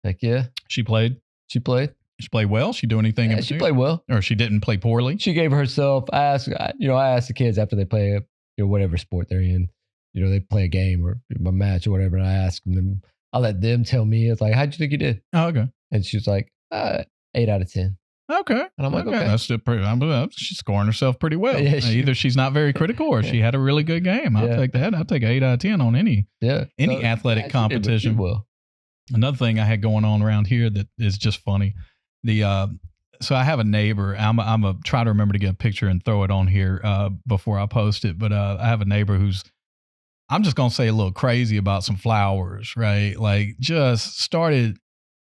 Heck yeah. She played. She played well. She do anything? Yeah, she played well. Or she didn't play poorly. She gave herself. I asked the kids after they play whatever sport they're in. They play a game or a match or whatever. And I asked them. I let them tell me. It's like, how'd you think you did? Oh, okay. And she was like, 8 out of 10. Okay. And I'm like, okay. That's still pretty. She's scoring herself pretty well. Yeah, either she's not very critical or she had a really good game. I'll take that. I'll take 8 out of 10 on any athletic competition. Well. Another thing I had going on around here that is just funny. So I have a neighbor. I'm a try to remember to get a picture and throw it on here before I post it. But I have a neighbor who's, I'm just gonna say a little crazy about some flowers, right? Like just started.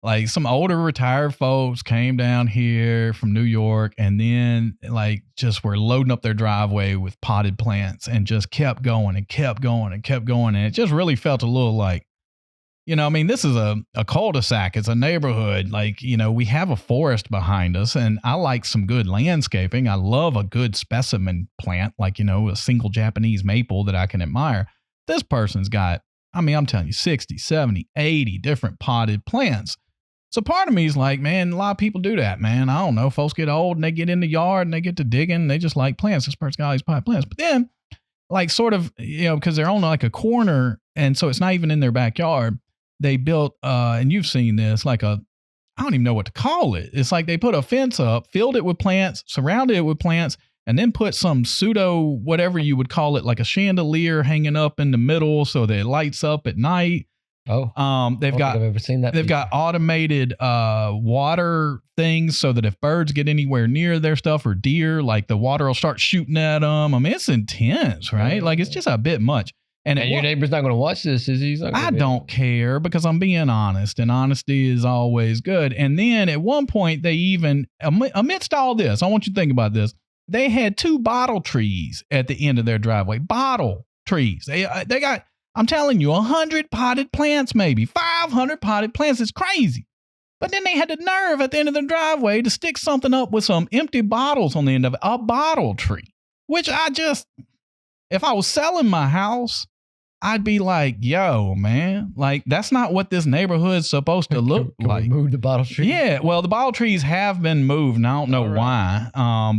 Like some older retired folks came down here from New York and then like just were loading up their driveway with potted plants and just kept going and kept going and kept going. And it just really felt a little like, this is a cul-de-sac. It's a neighborhood. Like, we have a forest behind us and I like some good landscaping. I love a good specimen plant, like, a single Japanese maple that I can admire. This person's got, I'm telling you, 60, 70, 80 different potted plants. So part of me is like, man, a lot of people do that, man. I don't know. Folks get old and they get in the yard and they get to digging. They just like plants. This person's got all these potted plants. But then, like sort of, because they're on like a corner and so it's not even in their backyard. They built, and you've seen this, like I don't even know what to call it. It's like they put a fence up, filled it with plants, surrounded it with plants, and then put some pseudo, whatever you would call it, like a chandelier hanging up in the middle so that it lights up at night. Oh, They've got. I've ever seen that. They've feature. got automated water things so that if birds get anywhere near their stuff or deer, like the water will start shooting at them. I mean, it's intense, right? Like it's just a bit much. And your neighbor's not going to watch this, is he? He's not I don't care because I'm being honest, and honesty is always good. And then at one point, they even, amidst all this, I want you to think about this. They had 2 bottle trees at the end of their driveway. Bottle trees. They got, I'm telling you, 100 potted plants, maybe 500 potted plants. It's crazy. But then they had the nerve at the end of the driveway to stick something up with some empty bottles on the end of it, a bottle tree, which if I was selling my house, I'd be like, yo, man, like that's not what this neighborhood's supposed to look Can like. we move the bottle tree? Yeah, well, the bottle trees have been moved, and I don't know why.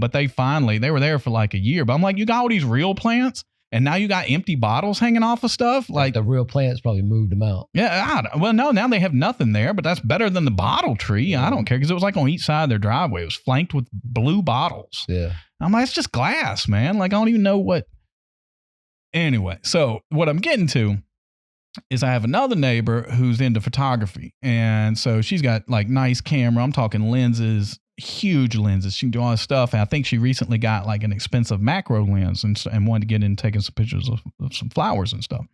But they were there for like a year. But I'm like, you got all these real plants, and now you got empty bottles hanging off of stuff. Like the real plants probably moved them out. Yeah, no, now they have nothing there, but that's better than the bottle tree. I don't care because it was like on each side of their driveway. It was flanked with blue bottles. Yeah, I'm like, it's just glass, man. Like I don't even know what. Anyway, so what I'm getting to is I have another neighbor who's into photography. And so she's got like nice camera. I'm talking lenses, huge lenses. She can do all this stuff. And I think she recently got like an expensive macro lens and wanted to get in taking some pictures of some flowers and stuff.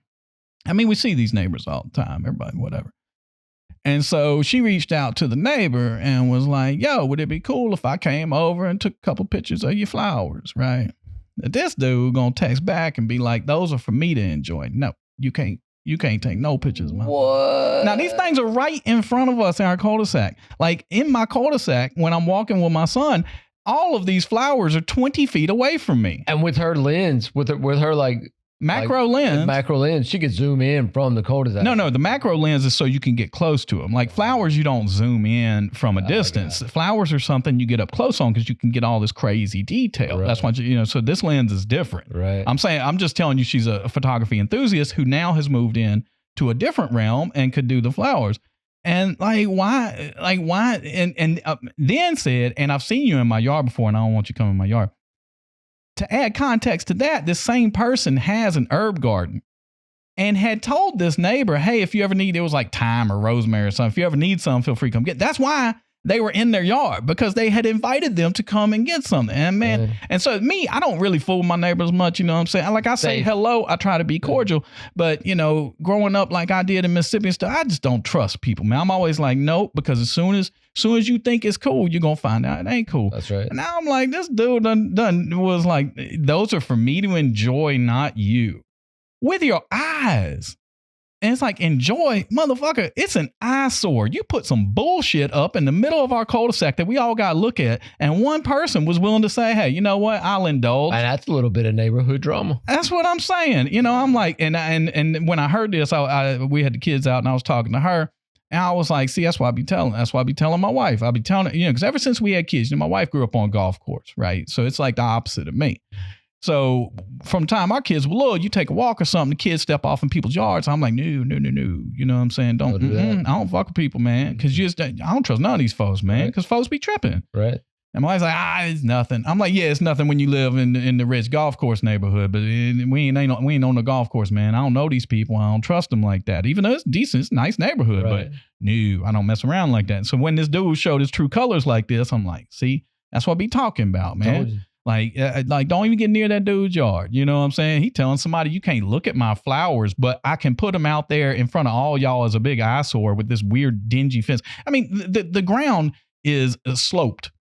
I mean, we see these neighbors all the time, everybody, whatever. And so she reached out to the neighbor and was like, yo, would it be cool if I came over and took a couple pictures of your flowers, right? This dude gonna text back and be like, those are for me to enjoy. No, you can't take no pictures, man. What? Now, these things are right in front of us in our cul-de-sac. Like in my cul-de-sac, when I'm walking with my son, all of these flowers are 20 feet away from me. And with her lens, with her like macro lens, she could zoom in from the cul-de-sac. No, the macro lens is so you can get close to them. Like flowers, you don't zoom in from a distance. Flowers are something you get up close on because you can get all this crazy detail. Right. That's why, so this lens is different. Right. I'm just telling you she's a photography enthusiast who now has moved in to a different realm and could do the flowers. And why? And then said, and I've seen you in my yard before and I don't want you coming in my yard. To add context to that, this same person has an herb garden and had told this neighbor, hey, if you ever need, it was like thyme or rosemary or something. If you ever need some, feel free to come get. That's why they were in their yard, because they had invited them to come and get something. And man, and so me, I don't really fool with my neighbors much. You know what I'm saying? Like I say hello, I try to be cordial, but growing up like I did in Mississippi and stuff, I just don't trust people, man. I'm always like, nope, because as soon as you think it's cool, you're going to find out it ain't cool. That's right. And now I'm like, this dude done was like, those are for me to enjoy, not you. With your eyes. And it's like, enjoy, motherfucker, it's an eyesore. You put some bullshit up in the middle of our cul-de-sac that we all got to look at. And one person was willing to say, hey, you know what? I'll indulge. And that's a little bit of neighborhood drama. That's what I'm saying. I'm like, and when I heard this, we had the kids out and I was talking to her. And I was like, see, that's why I be telling my wife. I be telling her, because ever since we had kids, my wife grew up on a golf course, right? So it's like the opposite of me. So from the time our kids were little, you take a walk or something, the kids step off in people's yards. I'm like, no. You know what I'm saying? Don't do that. I don't fuck with people, man. Because I don't trust none of these folks, man. Because folks be tripping. Right. And my wife's like, it's nothing. I'm like, yeah, it's nothing when you live in the rich golf course neighborhood, but we ain't on the golf course, man. I don't know these people. I don't trust them like that. Even though it's decent, it's a nice neighborhood, but no, I don't mess around like that. So when this dude showed his true colors like this, I'm like, see, that's what I be talking about, man. Like, don't even get near that dude's yard. You know what I'm saying? He telling somebody you can't look at my flowers, but I can put them out there in front of all y'all as a big eyesore with this weird dingy fence. I mean, the ground is sloped.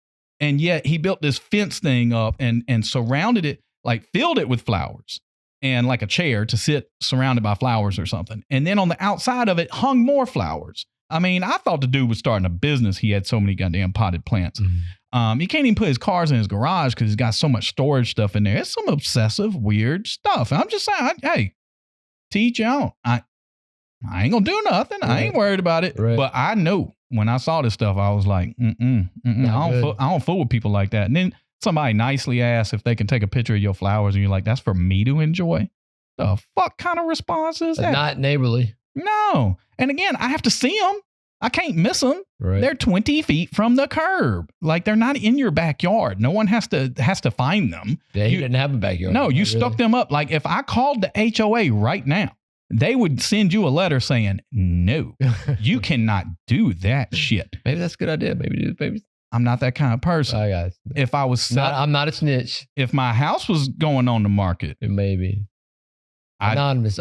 And yet he built this fence thing up and surrounded it, like filled it with flowers and like a chair to sit surrounded by flowers or something. And then on the outside of it hung more flowers. I mean, I thought the dude was starting a business. He had so many goddamn potted plants. He can't even put his cars in his garage because he's got so much storage stuff in there. It's some obsessive, weird stuff. And I'm just saying, hey, teach out. I ain't gonna do nothing. I ain't worried about it. Right. But I knew when I saw this stuff, I was like, I don't fool with people like that. And then somebody nicely asked if they can take a picture of your flowers, and you're like, that's for me to enjoy. The fuck kind of response is that? Not neighborly. No. And again, I have to see them. I can't miss them. Right. They're 20 feet from the curb. Like they're not in your backyard. No one has to find them. Yeah, he didn't have a backyard. No, you stuck them up. Like if I called the HOA right now they would send you a letter saying, no, you cannot do that shit. Maybe that's a good idea. Maybe. I'm not that kind of person. I got it. If I was, I'm not a snitch. If my house was going on the market, it may be anonymous.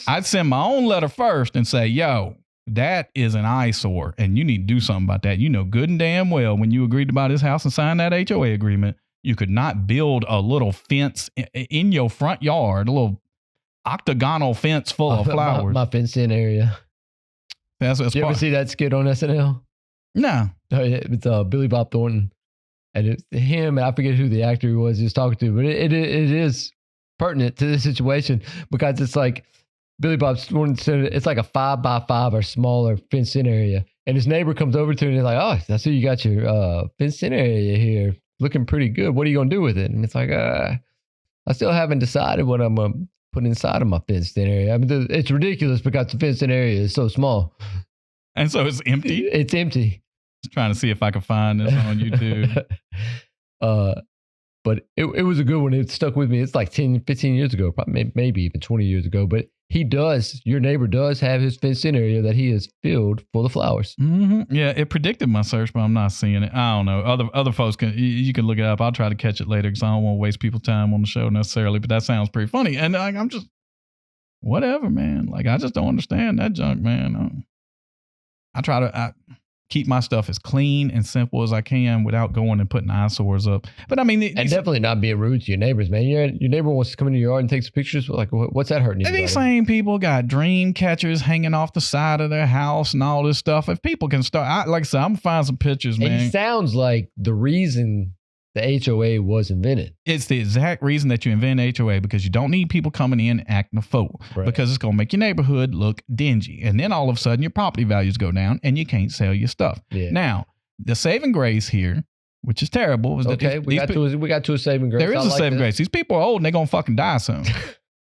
I'd send my own letter first and say, yo, that is an eyesore and you need to do something about that. You know good and damn well when you agreed to buy this house and sign that HOA agreement, you could not build a little fence in your front yard, a little octagonal fence full of flowers. My fenced-in area. That's you ever see that skit on SNL? No. It's Billy Bob Thornton. And it's him, and I forget who the actor he was talking to, but it is pertinent to this situation because it's like Billy Bob Thornton said it's like a 5x5 or smaller fenced-in area. And his neighbor comes over to him and he's like, oh, I see you got your fenced-in area here. Looking pretty good. What are you going to do with it? And it's like, I still haven't decided what I'm going to put inside of my fenced-in area. I mean, it's ridiculous because the fenced-in area is so small. And so it's empty? It's empty. Just trying to see if I can find this on YouTube. But it was a good one. It stuck with me. It's like 10, 15 years ago, probably maybe even 20 years ago. But your neighbor does have his fenced-in area that he has filled full of flowers. Mm-hmm. Yeah, it predicted my search, but I'm not seeing it. I don't know. Other folks you can look it up. I'll try to catch it later because I don't want to waste people's time on the show necessarily. But that sounds pretty funny. And I'm just, whatever, man. Like, I just don't understand that junk, man. I try to keep my stuff as clean and simple as I can without going and putting eyesores up. But I mean, and definitely not being rude to your neighbors, man. Your neighbor wants to come into your yard and take some pictures. Like, what's that hurting you? These same people got dream catchers hanging off the side of their house and all this stuff. If people can start, like I said, I'm gonna find some pictures, man. It sounds like the reason the HOA was invented. It's the exact reason that you invent HOA, because you don't need people coming in acting a fool, because it's going to make your neighborhood look dingy. And then all of a sudden your property values go down and you can't sell your stuff. Yeah. Now, the saving grace here, which is terrible, is that we got to a saving grace. There is a saving grace. These people are old and they're going to fucking die soon.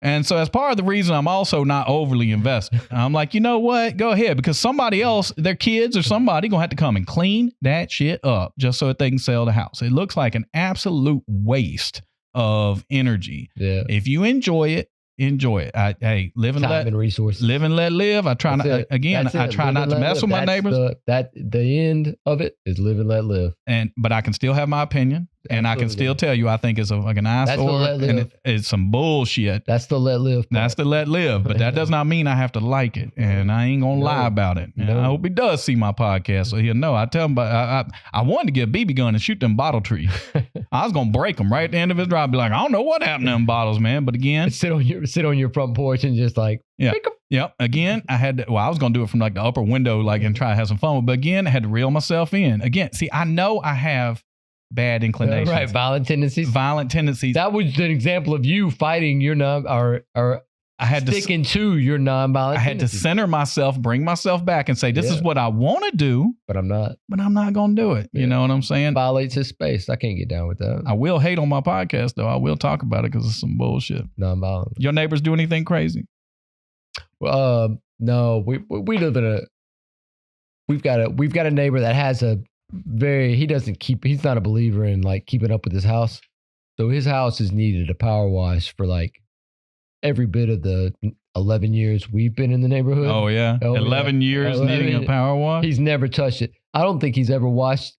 And so as part of the reason I'm also not overly invested, I'm like, you know what? Go ahead, because somebody else, their kids or somebody going to have to come and clean that shit up just so that they can sell the house. It looks like an absolute waste of energy. Yeah. If you enjoy it, enjoy it. Hey, live and let resources. Live and let live. I try not to mess with my neighbors. The end of it is live and let live. But I can still have my opinion. And I can still tell you, I think it's like an eyesore and it's some bullshit. That's the let live part. That's the let live. But that does not mean I have to like it. And I ain't going to lie about it. And I hope he does see my podcast so he'll know. I tell him, I wanted to get a BB gun and shoot them bottle trees. I was going to break them right at the end of his drive. Be like, I don't know what happened to them bottles, man. But again. Sit on your front porch and just like. Yeah. Yep. Again, I was going to do it from like the upper window, and try to have some fun. But again, I had to reel myself in. Again, see, I know I have bad inclinations. Right, violent tendencies. That was an example of you fighting your sticking to your nonviolent. I had to center myself, bring myself back, and say, "This is what I want to do, but I'm not. But I'm not going to do it." Yeah. You know what I'm saying? Violates his space. I can't get down with that. I will hate on my podcast though. I will talk about it because it's some bullshit. Nonviolent. Your neighbors do anything crazy? No. We live in we've got a neighbor that has he's not a believer in like keeping up with his house. So his house has needed a power wash for like every bit of the 11 years we've been in the neighborhood. Oh yeah. 11 years needing a power wash. He's never touched it. I don't think he's ever washed,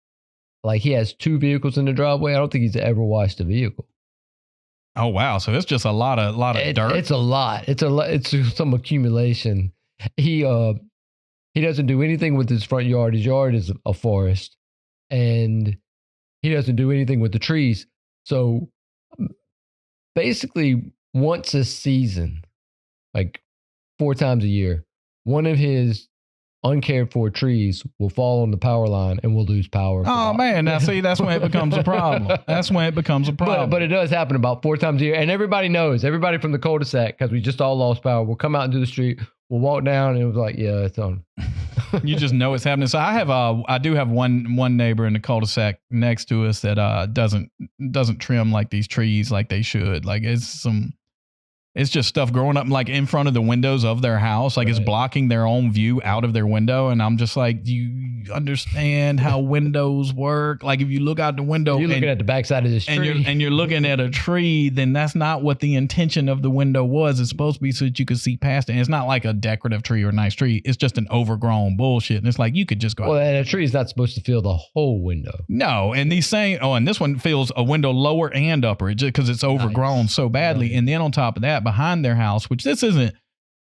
like he has 2 vehicles in the driveway. I don't think he's ever washed a vehicle. Oh wow. So it's just a lot of dirt. It's a lot. It's some accumulation. He doesn't do anything with his front yard. His yard is a forest. And he doesn't do anything with the trees. So basically once a season, like 4 times a year, one of his uncared for trees will fall on the power line and we'll lose power. Oh man, now see, that's when it becomes a problem. But it does happen about 4 times a year. And everybody knows, everybody from the cul-de-sac, because we just all lost power, will come out into the street, we'll walk down and it was like, yeah, it's on. You just know it's happening. So I do have one neighbor in the cul-de-sac next to us that doesn't trim like these trees like they should. Like it's just stuff growing up like in front of the windows of their house. Like It's blocking their own view out of their window. And I'm just like, understand how windows work. Like if you look out the window, you're looking at the backside of this tree, and you're looking at a tree, then that's not what the intention of the window was. It's supposed to be so that you could see past it. And it's not like a decorative tree or a nice tree. It's just an overgrown bullshit. And it's like you could just go. Well, and a tree is not supposed to fill the whole window. No, and these saying, and this one fills a window lower and upper, just because it's overgrown so badly. Right. And then on top of that, behind their house, which this isn't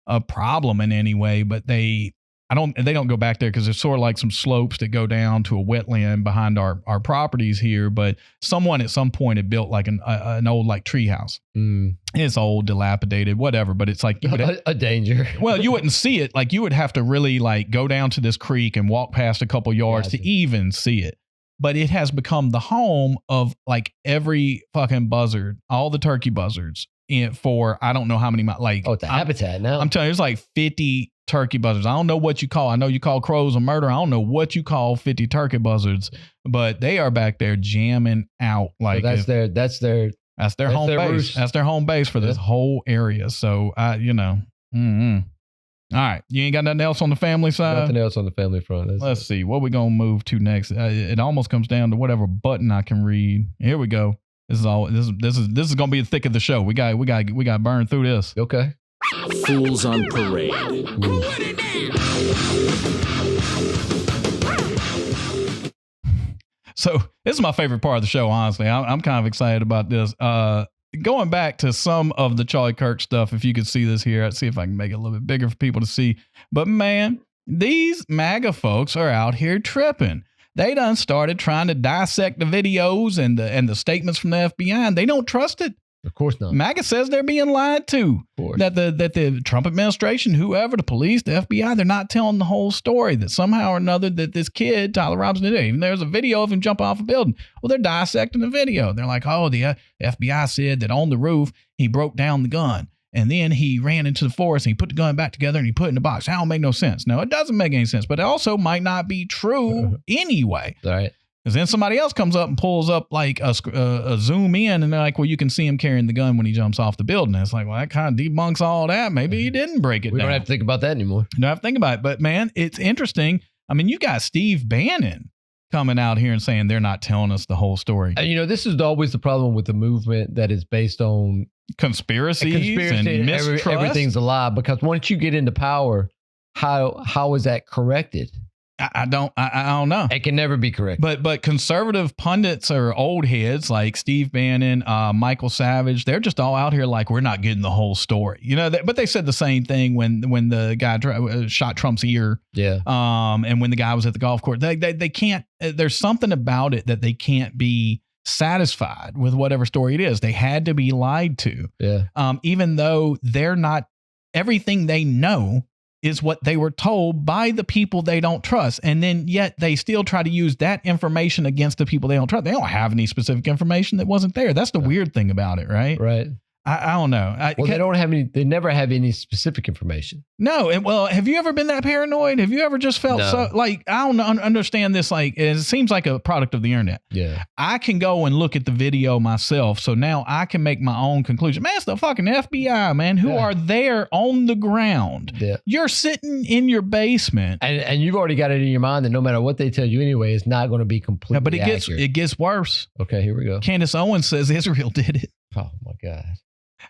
a problem in any way, but they don't go back there because there's sort of like some slopes that go down to a wetland behind our properties here. But someone at some point had built like an old like tree house. It's old, dilapidated, whatever. But it's like a danger. Well, you wouldn't see it. Like you would have to really like go down to this creek and walk past a couple yards to even see it. But it has become the home of like every fucking buzzard, all the turkey buzzards for I don't know how many like. Oh, it's a habitat now. I'm telling you, it's like 50 turkey buzzards. I don't know what you call. I know you call crows a murder. I don't know what you call 50 turkey buzzards, but they are back there jamming out. Like so that's their home base. Roost. That's their home base for this whole area. So All right, you ain't got nothing else on the family side. Nothing else on the family front. Let's see what we gonna move to next. It almost comes down to whatever button I can read. Here we go. This is gonna be the thick of the show. We got burned through this. Okay. Fools on parade. So this is my favorite part of the show, honestly. I'm kind of excited about this. Going back to some of the Charlie Kirk stuff, if you could see this here, I'd see if I can make it a little bit bigger for people to see. But man, these MAGA folks are out here tripping. They done started trying to dissect the videos and the statements from the FBI, and they don't trust it. Of course not. MAGA says they're being lied to. That the Trump administration, whoever, the police, the FBI, they're not telling the whole story. That somehow or another that this kid, Tyler Robinson, did it. Even there's a video of him jumping off a building. Well, they're dissecting the video. They're like, oh, the FBI said that on the roof, he broke down the gun. And then he ran into the forest and he put the gun back together and he put it in the box. That don't make no sense. No, it doesn't make any sense. But it also might not be true anyway. All right. Because then somebody else comes up and pulls up like a zoom in and they're like, well, you can see him carrying the gun when he jumps off the building. And it's like, well, that kind of debunks all that. Maybe he didn't break it down. We don't have to think about that anymore. You don't have to think about it. But man, it's interesting. I mean, you got Steve Bannon coming out here and saying they're not telling us the whole story. And this is always the problem with the movement that is based on conspiracy and mistrust. Everything's a lie, because once you get into power, how is that corrected? I don't know. It can never be corrected. But conservative pundits or old heads like Steve Bannon, Michael Savage, they're just all out here like we're not getting the whole story. But they said the same thing when the guy shot Trump's ear. Yeah. And when the guy was at the golf course, they can't. There's something about it that they can't be satisfied with whatever story it is. They had to be lied to. Yeah. Even though they're not, everything they know is what they were told by the people they don't trust. And then yet they still try to use that information against the people they don't trust. They don't have any specific information that wasn't there. That's the weird thing about it, right? Right. I don't know. They never have any specific information. No. And well, have you ever been that paranoid? Have you ever just felt so like, I don't understand this. Like, it seems like a product of the internet. Yeah. I can go and look at the video myself. So now I can make my own conclusion. Man, it's the fucking FBI, man, who are there on the ground. Yeah. You're sitting in your basement. And you've already got it in your mind that no matter what they tell you anyway, it's not going to be completely but accurate. It gets worse. Okay, here we go. Candace Owens says Israel did it. Oh my God.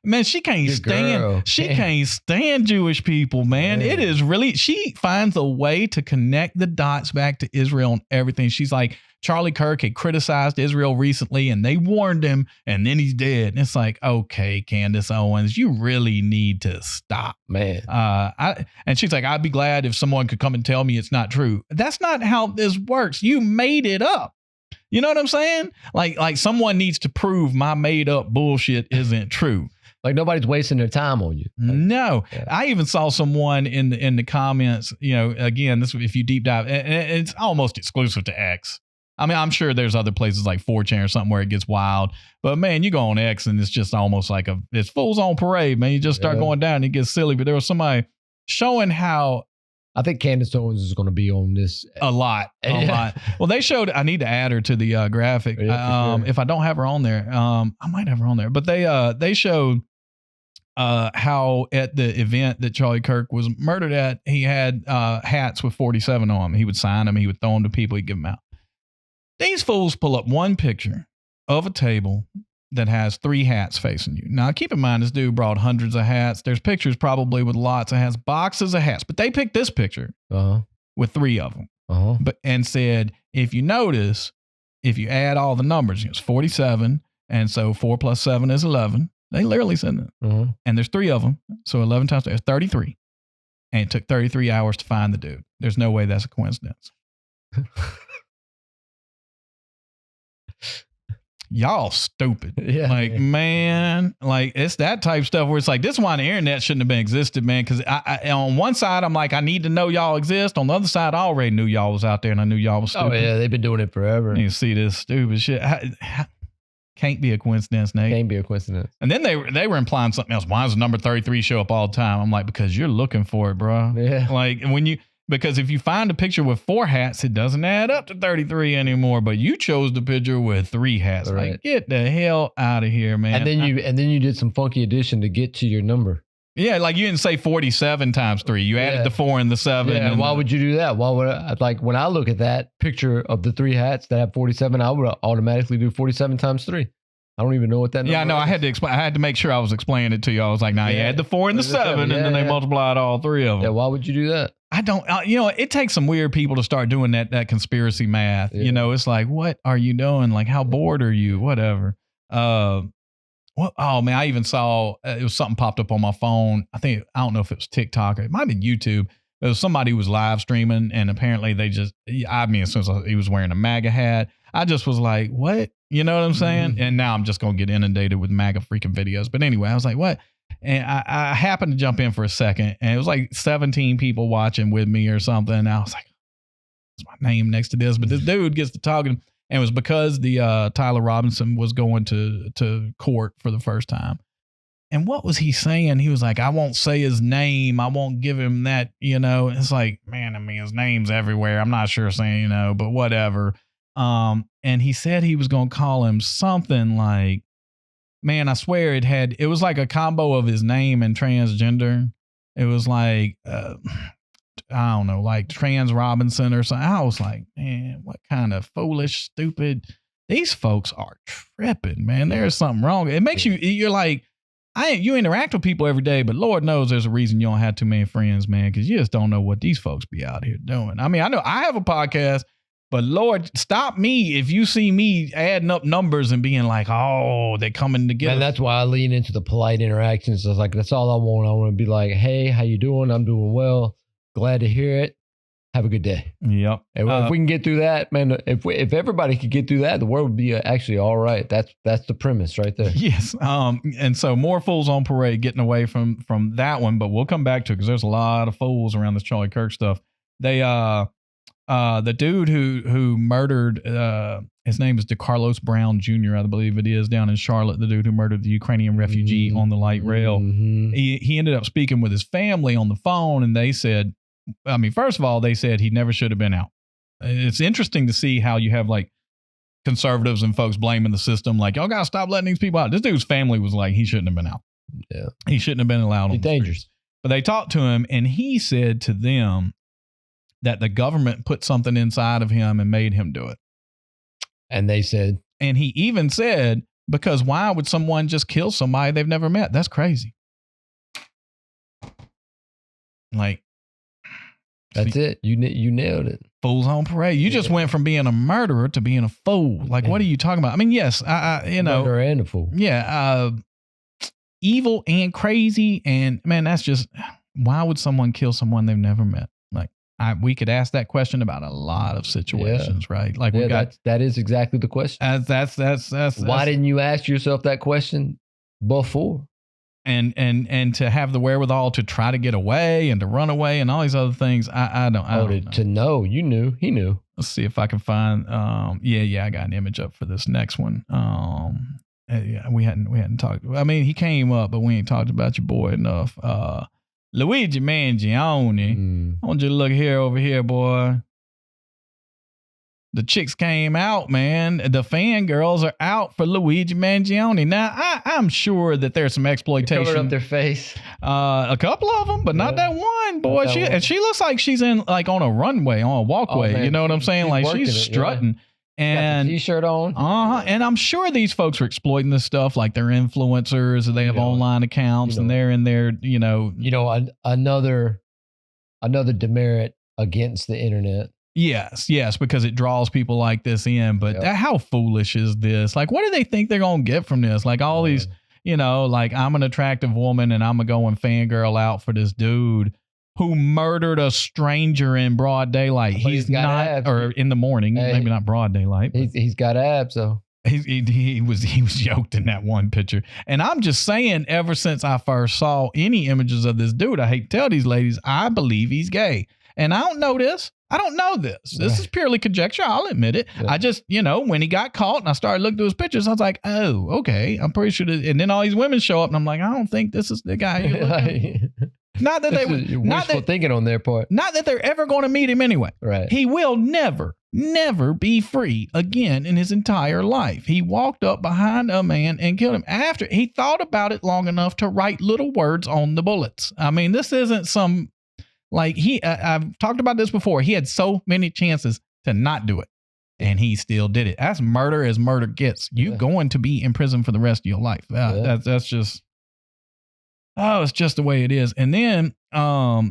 Man, she can't can't stand Jewish people, man. It is really, she finds a way to connect the dots back to Israel and everything. She's like, Charlie Kirk had criticized Israel recently and they warned him and then he's dead. And it's like, okay, Candace Owens, you really need to stop. Man. And she's like, I'd be glad if someone could come and tell me it's not true. That's not how this works. You made it up. You know what I'm saying? Like someone needs to prove my made up bullshit isn't true. Like nobody's wasting their time on you. No. Yeah. I even saw someone in the comments, again, this if you deep dive, and it's almost exclusive to X. I mean, I'm sure there's other places like 4chan or something where it gets wild. But man, you go on X and it's just almost like it's fools on parade, man. You just start going down and it gets silly. But there was somebody showing how. I think Candace Owens is going to be on this a lot. Well, they showed. I need to add her to the graphic. Sure. If I don't have her on there, I might have her on there. But they showed how at the event that Charlie Kirk was murdered at, he had hats with 47 on them. He would sign them. He would throw them to people. He'd give them out. These fools pull up one picture of a table that has 3 hats facing you. Now, keep in mind, this dude brought hundreds of hats. There's pictures probably with lots of hats, boxes of hats. But they picked this picture with 3 of them. And said, if you notice, if you add all the numbers, it's 47. And so 4 plus 7 is 11. They literally said that. And there's 3 of them. So 11 times 3 is 33. And it took 33 hours to find the dude. There's no way that's a coincidence. Y'all stupid. Yeah, man, like it's that type of stuff where it's like, this is why the internet shouldn't have been existed, man. Because I on one side, I'm like, I need to know y'all exist. On the other side, I already knew y'all was out there and I knew y'all was stupid. Oh, yeah. They've been doing it forever. And you see this stupid shit. Can't be a coincidence, Nate. Can't be a coincidence. And then they were implying something else. Why does the number 33 show up all the time? I'm like, because you're looking for it, bro. Yeah. Like because if you find a picture with 4 hats, it doesn't add up to 33 anymore. But you chose the picture with 3 hats. Right. Like, get the hell out of here, man. And then you did some funky addition to get to your number. Yeah, like you didn't say 47 times 3. You added the 4 and the 7. Yeah, and why would you do that? Why would I, like when I look at that picture of the 3 hats that have 47, I would automatically do 47 times 3. I don't even know what that number is. Yeah, no, I had to explain. I had to make sure I was explaining it to you. I was like, you add the 4 and the 7, and then they multiplied all 3 of them. Yeah, why would you do that? I don't, it takes some weird people to start doing that conspiracy math. Yeah. It's like, what are you doing? Like, how bored are you? Whatever. Oh man, I even saw, it was something popped up on my phone. I don't know if it was TikTok or it might have been YouTube. It was somebody who was live streaming and apparently they just, as soon as he was wearing a MAGA hat, I just was like, what? You know what I'm saying? Mm-hmm. And now I'm just going to get inundated with MAGA freaking videos. But anyway, I was like, what? And I happened to jump in for a second and it was like 17 people watching with me or something. And I was like, what's my name next to this? But this dude gets to talking. And it was because the Tyler Robinson was going to court for the first time. And what was he saying? He was like, I won't say his name. I won't give him that, It's like, man, I mean, his name's everywhere. I'm not sure saying, but whatever. And he said he was going to call him something like, man, I swear it was like a combo of his name and transgender. It was like, I don't know, like Trans Robinson or something. I was like, man, what kind of foolish, stupid, these folks are tripping, man. There's something wrong. It makes you're like, you interact with people every day, but Lord knows there's a reason you don't have too many friends, man, because you just don't know what these folks be out here doing. I mean, I know I have a podcast, but Lord, stop me if you see me adding up numbers and being like, oh, they're coming together. And that's why I lean into the polite interactions. I was like, that's all I want. I want to be like, hey, how you doing? I'm doing well. Glad to hear it. Have a good day. Yep. And if we can get through that, man, if everybody could get through that, the world would be actually all right. That's the premise right there. Yes. And so more fools on parade getting away from that one, but we'll come back to it because there's a lot of fools around this Charlie Kirk stuff. They the dude who murdered his name is DeCarlos Brown Jr., I believe it is, down in Charlotte, the dude who murdered the Ukrainian refugee on the light rail. Mm-hmm. He ended up speaking with his family on the phone, and they said, first of all, they said he never should have been out. It's interesting to see how you have like conservatives and folks blaming the system, like, y'all gotta stop letting these people out. This dude's family was like, he shouldn't have been out. Yeah. He shouldn't have been allowed on the dangerous. streets. But they talked to him, and he said to them that the government put something inside of him and made him do it. And they said, and he even said, because why would someone just kill somebody they've never met? That's crazy. Like, that's it. You nailed it. Fools on parade. You just went from being a murderer to being a fool. Like, what are you talking about? I mean, yes, murderer and a fool. Yeah. Evil and crazy. And man, that's just, why would someone kill someone they've never met? Like, we could ask that question about a lot of situations, right? Like, we got that is exactly the question. That's why didn't you ask yourself that question before? And to have the wherewithal to try to get away and to run away and all these other things, I don't know. To know, you knew, he knew. Let's see if I can find. I got an image up for this next one. We hadn't talked. I mean, he came up, but we ain't talked about your boy enough. Luigi Mangione. I want you to look over here, boy. the chicks came out, man. The fangirls are out for Luigi Mangione. Now, I'm sure that there's some exploitation. Covered up their face. A couple of them, but not that one, boy. She looks like she's in like on a runway, on a walkway. You know what I'm saying? Like she's strutting. And got the t-shirt on. And I'm sure these folks are exploiting this stuff, like they're influencers, or they have online accounts, and they're in there, another demerit against the internet. Yes, because it draws people like this in. But how foolish is this? Like, what do they think they're going to get from this? Like all these, like I'm an attractive woman and I'm going to go and fangirl out for this dude who murdered a stranger in broad daylight. He's not, abs. Or in the morning, maybe not broad daylight. He's got abs, though. He was yoked in that one picture. And I'm just saying, ever since I first saw any images of this dude, I hate to tell these ladies, I believe he's gay. And I don't know this. I don't know this. This is purely conjecture. I'll admit it. Yeah. I just, when he got caught and I started looking through his pictures, I was like, oh, okay. I'm pretty sure. And then all these women show up and I'm like, I don't think this is the guy. Not that they were wishful thinking on their part. Not that they're ever going to meet him anyway. Right. He will never be free again in his entire life. He walked up behind a man and killed him after he thought about it long enough to write little words on the bullets. I mean, this isn't some like I've talked about this before. He had so many chances to not do it, and he still did it. That's murder as murder gets. You're going to be in prison for the rest of your life. That's just. Oh, it's just the way it is. And then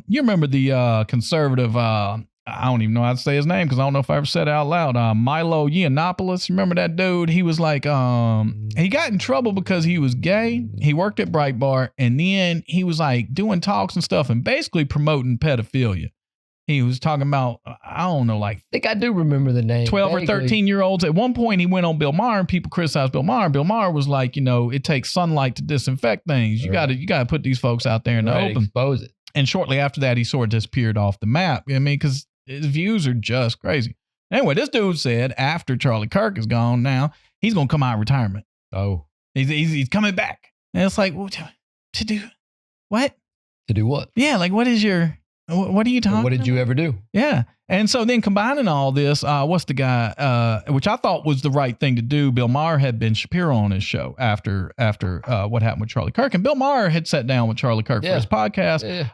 you remember the conservative, I don't even know how to say his name because I don't know if I ever said it out loud. Milo Yiannopoulos. Remember that dude? He was like, he got in trouble because he was gay. He worked at Breitbart. And then he was like doing talks and stuff and basically promoting pedophilia. He was talking about, I don't know, like. I think I do remember the name. 12 or 13-year-olds. At one point, he went on Bill Maher and people criticized Bill Maher. Bill Maher was like, it takes sunlight to disinfect things. You got to put these folks out there in the open. Expose it. And shortly after that, he sort of disappeared off the map. I mean, because his views are just crazy. Anyway, this dude said after Charlie Kirk is gone now, he's going to come out of retirement. Oh. He's coming back. And it's like, well, to do what? To do what? Yeah, like what are you talking about? What did you ever do? Yeah. And so then combining all this, what's the guy, which I thought was the right thing to do. Bill Maher had Ben Shapiro on his show after what happened with Charlie Kirk. And Bill Maher had sat down with Charlie Kirk for his podcast,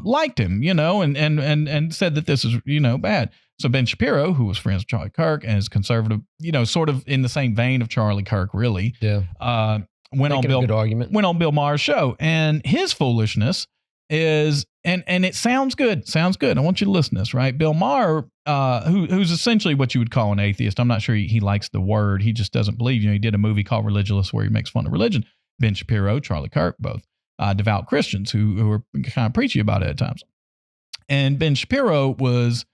liked him, and said that this is, bad. So Ben Shapiro, who was friends with Charlie Kirk and is conservative, sort of in the same vein of Charlie Kirk, really, went on Bill Maher's show. And his foolishness is, and it sounds good. I want you to listen to this, right? Bill Maher, who's essentially what you would call an atheist. I'm not sure he likes the word. He just doesn't believe. He did a movie called Religulous where he makes fun of religion. Ben Shapiro, Charlie Kirk, both devout Christians who are kind of preachy about it at times. And Ben Shapiro was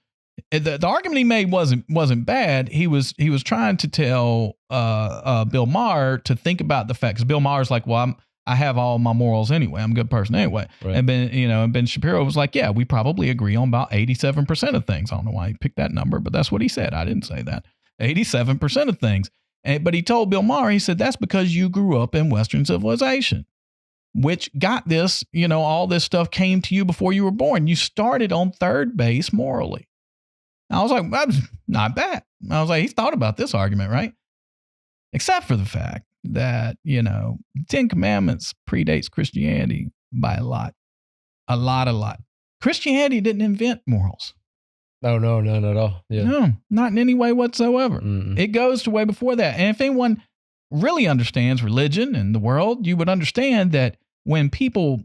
the argument he made wasn't bad. He was trying to tell Bill Maher to think about the fact, because Bill Maher's like, well, I have all my morals anyway. I'm a good person anyway. Right. And Ben Shapiro was like, yeah, we probably agree on about 87% of things. I don't know why he picked that number, but that's what he said. I didn't say that. 87% of things. But he told Bill Maher, he said, that's because you grew up in Western civilization, which got this, all this stuff came to you before you were born. You started on third base morally. I was like, that's not bad. I was like, he's thought about this argument, right? Except for the fact that, the Ten Commandments predates Christianity by a lot. Christianity didn't invent morals. No, not at all. Yeah. No, not in any way whatsoever. Mm-mm. It goes to way before that. And if anyone really understands religion and the world, you would understand that when people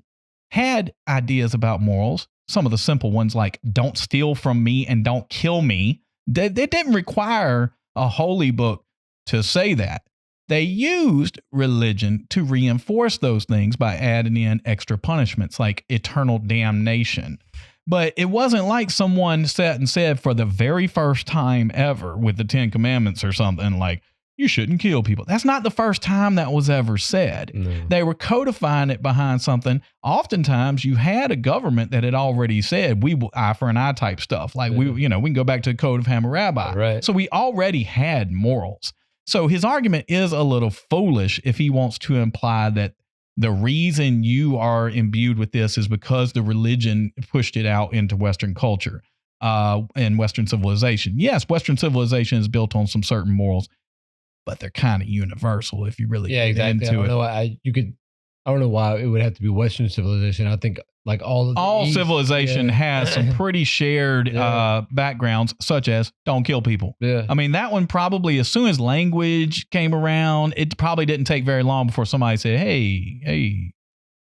had ideas about morals, some of the simple ones like don't steal from me and don't kill me, they didn't require a holy book to say that. They used religion to reinforce those things by adding in extra punishments like eternal damnation. But it wasn't like someone sat and said for the very first time ever with the Ten Commandments or something like, you shouldn't kill people. That's not the first time that was ever said. No. They were codifying it behind something. Oftentimes you had a government that had already said, we will eye for an eye type stuff. Like we can go back to the Code of Hammurabi. Right. So we already had morals. So his argument is a little foolish if he wants to imply that the reason you are imbued with this is because the religion pushed it out into Western culture. in Western civilization. Yes, Western civilization is built on some certain morals, but they're kind of universal if you really get exactly. into I don't know why it would have to be Western civilization. I think like all civilization has some pretty shared backgrounds, such as don't kill people. Yeah. I mean, that one probably, as soon as language came around, it probably didn't take very long before somebody said, hey.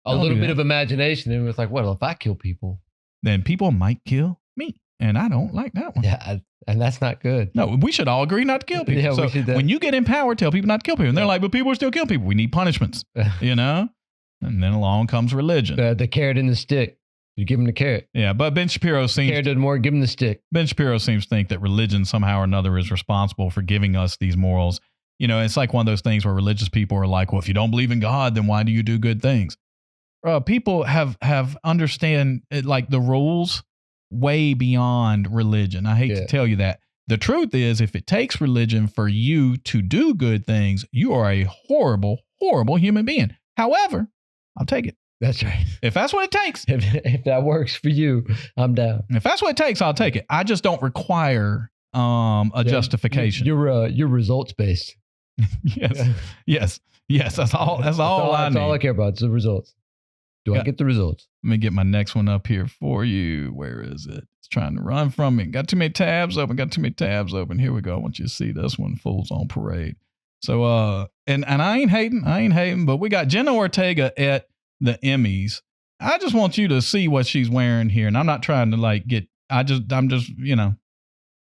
A little bit of imagination. And it was like, well, if I kill people, then people might kill me. And I don't like that one. Yeah, and that's not good. No, we should all agree not to kill people. Yeah, so we should, when you get in power, tell people not to kill people. And they're like, but people are still killing people. We need punishments, you know? And then along comes religion. The carrot and the stick. You give them the carrot. Yeah, but Ben Shapiro seems... Carrot doesn't work, give them the stick. Ben Shapiro seems to think that religion somehow or another is responsible for giving us these morals. You know, it's like one of those things where religious people are like, well, if you don't believe in God, then why do you do good things? People have understand like the rules way beyond religion. I hate to tell you that. The truth is, if it takes religion for you to do good things, you are a horrible, horrible human being. However, I'll take it. That's right. If that's what it takes. If that works for you, I'm down. If that's what it takes, I'll take it. I just don't require a justification. You're results based. Yes. That's all I need. That's all I care about. It's the results. Do I get the results? Let me get my next one up here for you. Where is it? It's trying to run from me. Got too many tabs open. Here we go. I want you to see this one. Fools on Parade. So, and I ain't hating, but we got Jenna Ortega at the Emmys. I just want you to see what she's wearing here. And I'm not trying to like I'm just, you know.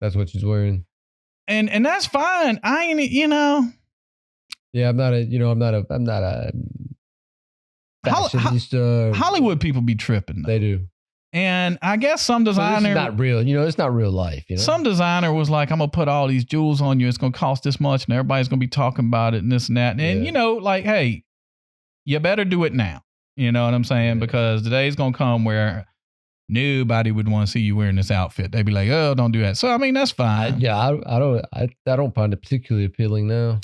That's what she's wearing. And that's fine. I ain't, you know. Yeah, I'm not a fashionista. Hollywood people be tripping. They do. And I guess some designer... So this is not real. You know, it's not real life. You know? Some designer was like, I'm going to put all these jewels on you. It's going to cost this much. And everybody's going to be talking about it and this and that. And, you know, like, hey, you better do it now. You know what I'm saying? Yeah. Because the day's going to come where nobody would want to see you wearing this outfit. They'd be like, oh, don't do that. So, I mean, that's fine. I don't find it particularly appealing now.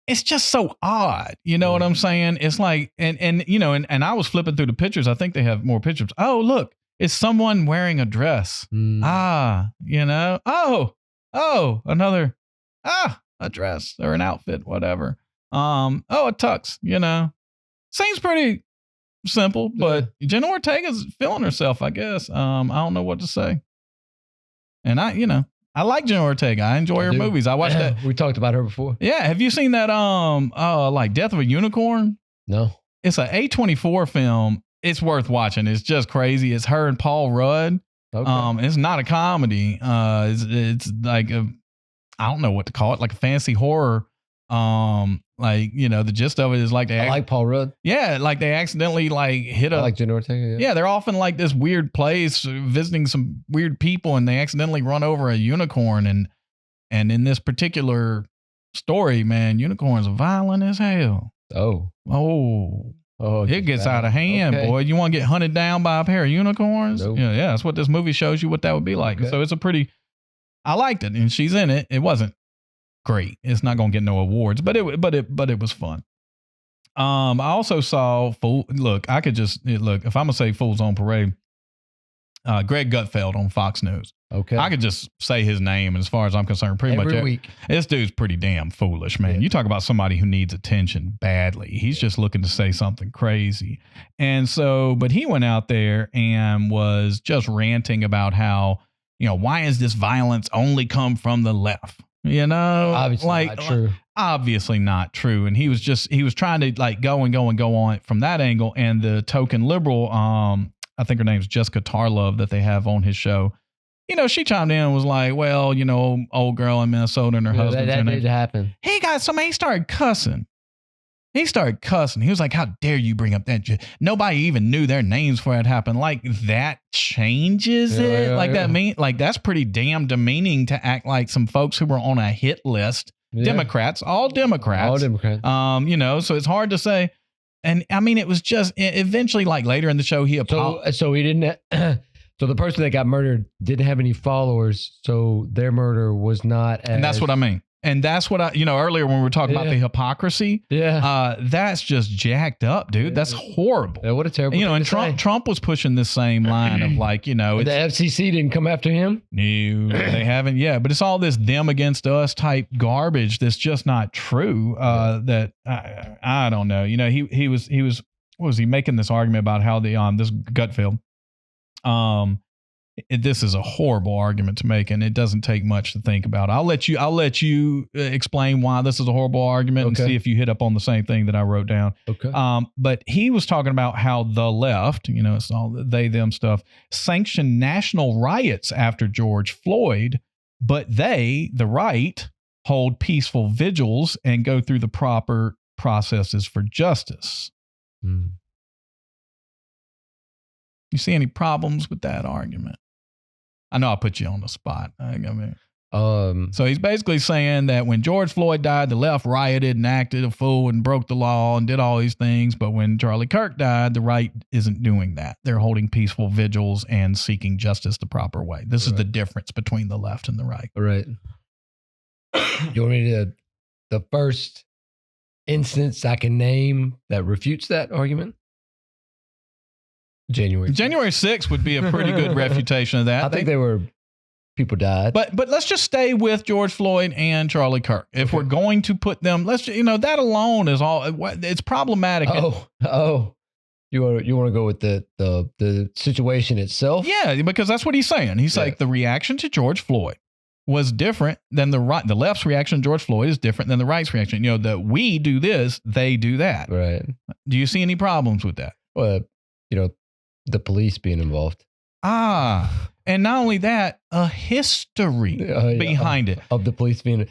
It's just so odd. You know what I'm saying? It's like, and you know, and I was flipping through the pictures. I think they have more pictures. Oh, look, it's someone wearing a dress. You know, another, a dress or an outfit, whatever. A tux, you know, seems pretty simple, but Jenna Ortega's feeling herself, I guess. I don't know what to say. And I like Jenna Ortega. I enjoy her movies. I watched that. We talked about her before. Yeah. Have you seen that, like Death of a Unicorn? No. It's an A24 film. It's worth watching. It's just crazy. It's her and Paul Rudd. Okay. It's not a comedy. It's like I don't know what to call it, like a fantasy horror. Like, you know, the gist of it is like I like Paul Rudd. Yeah, like they accidentally like hit I like Jenna Ortega. Yeah, they're often like this weird place visiting some weird people, and they accidentally run over a unicorn. And in this particular story, man, unicorns are violent as hell. It gets out of hand, boy. You want to get hunted down by a pair of unicorns? Nope. Yeah, that's what this movie shows you what that would be like. Okay. So it's I liked it, and she's in it. It wasn't great. It's not going to get no awards, but it was fun. I also saw if I'm gonna say Fools on Parade, Greg Gutfeld on Fox News. Okay, I could just say his name, and as far as I'm concerned, pretty much every week. This dude's pretty damn foolish, man. Yeah. You talk about somebody who needs attention badly. He's just looking to say something crazy, and so, but he went out there and was just ranting about how, you know, why is this violence only come from the left? You know, obviously not true. And he was trying to like go on from that angle. And the token liberal, I think her name's Jessica Tarlove that they have on his show. You know, she chimed in and was like, well, you know, old girl in Minnesota and her husband. That did happen. He started cussing. He was like, how dare you bring up that? Nobody even knew their names before it happened. Like that changes it. That's pretty damn demeaning to act like some folks who were on a hit list. Yeah. Democrats. All Democrats. You know, so it's hard to say. And I mean, it was just eventually like later in the show, he apologized. So he didn't. So the person that got murdered didn't have any followers. So their murder was not. And that's what I mean. And that's what earlier when we were talking about the hypocrisy, that's just jacked up, dude. That's horrible. Yeah, what a terrible thing and to say. Trump was pushing this same line of like, the FCC didn't come after him? No, they haven't yet. But it's all this them against us type garbage that's just not true. That I don't know. He was what was he making this argument about how this Gutfeld, this is a horrible argument to make, and it doesn't take much to think about. I'll let you explain why this is a horrible argument and see if you hit up on the same thing that I wrote down. Okay. But he was talking about how the left, it's all they, them stuff, sanctioned national riots after George Floyd, but they, the right, hold peaceful vigils and go through the proper processes for justice. You see any problems with that argument? I know I put you on the spot. So he's basically saying that when George Floyd died, the left rioted and acted a fool and broke the law and did all these things. But when Charlie Kirk died, the right isn't doing that. They're holding peaceful vigils and seeking justice the proper way. This is the difference between the left and the right. Right. You want me to, the first instance I can name that refutes that argument? January 6th would be a pretty good refutation of that. I think people died. But let's just stay with George Floyd and Charlie Kirk. If we're going to put them, that alone is all, it's problematic. You want to go with the situation itself? Yeah, because that's what he's saying. He's like, the reaction to George Floyd was different than the right. The left's reaction to George Floyd is different than the right's reaction. That we do this, they do that. Right. Do you see any problems with that? Well, the police being involved. And not only that, a history behind it of the police being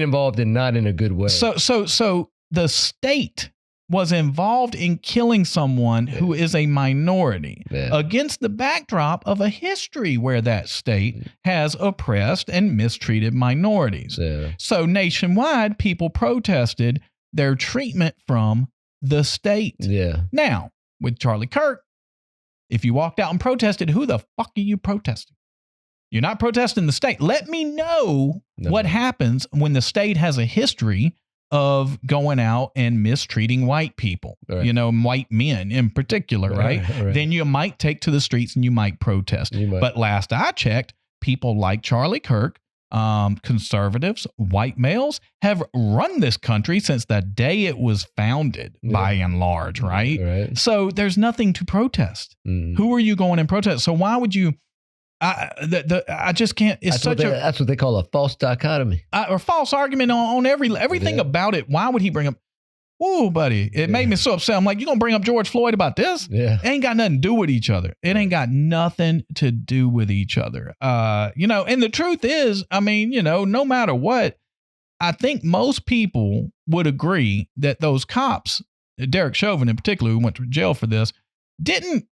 involved and not in a good way. So the state was involved in killing someone who is a minority against the backdrop of a history where that state has oppressed and mistreated minorities. Yeah. So nationwide, people protested their treatment from the state. Yeah. Now, with Charlie Kirk, if you walked out and protested, who the fuck are you protesting? You're not protesting the state. Let me know what happens when the state has a history of going out and mistreating white people, white men in particular, right? Then you might take to the streets and you might protest. But last I checked, people like Charlie Kirk, conservatives, white males have run this country since the day it was founded, by and large, right? So there's nothing to protest. Who are you going and protest? So why would you? I just can't. It's that's what they call a false dichotomy or false argument on everything about it. Why would he bring up? Whoa, buddy. It made me so upset. I'm like, you going to bring up George Floyd about this? Yeah. It ain't got nothing to do with each other. It ain't got nothing to do with each other. And the truth is, no matter what, I think most people would agree that those cops, Derek Chauvin in particular, who went to jail for this, didn't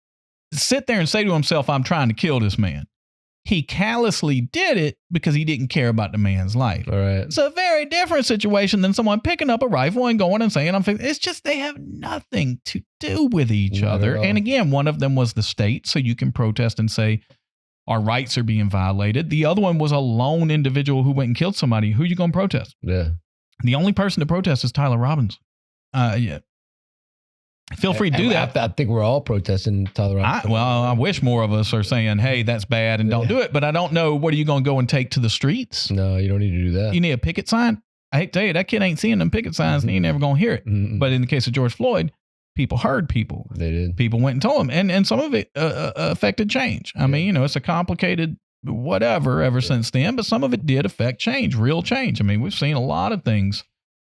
sit there and say to himself, I'm trying to kill this man. He callously did it because he didn't care about the man's life. All right. It's a very different situation than someone picking up a rifle and going and saying, it's just they have nothing to do with each other. And again, one of them was the state, so you can protest and say our rights are being violated. The other one was a lone individual who went and killed somebody. Who are you going to protest? Yeah. The only person to protest is Tyler Robbins. Feel free to do that. I think we're all protesting Tyler Robbins. I wish more of us are saying, hey, that's bad and don't do it. But I don't know. What are you going to go and take to the streets? No, you don't need to do that. You need a picket sign? I hate to tell you, that kid ain't seeing them picket signs and he ain't never going to hear it. But in the case of George Floyd, people heard people. They did. People went and told them. And some of it affected change. I mean, it's a complicated whatever ever since then. But some of it did affect change, real change. I mean, we've seen a lot of things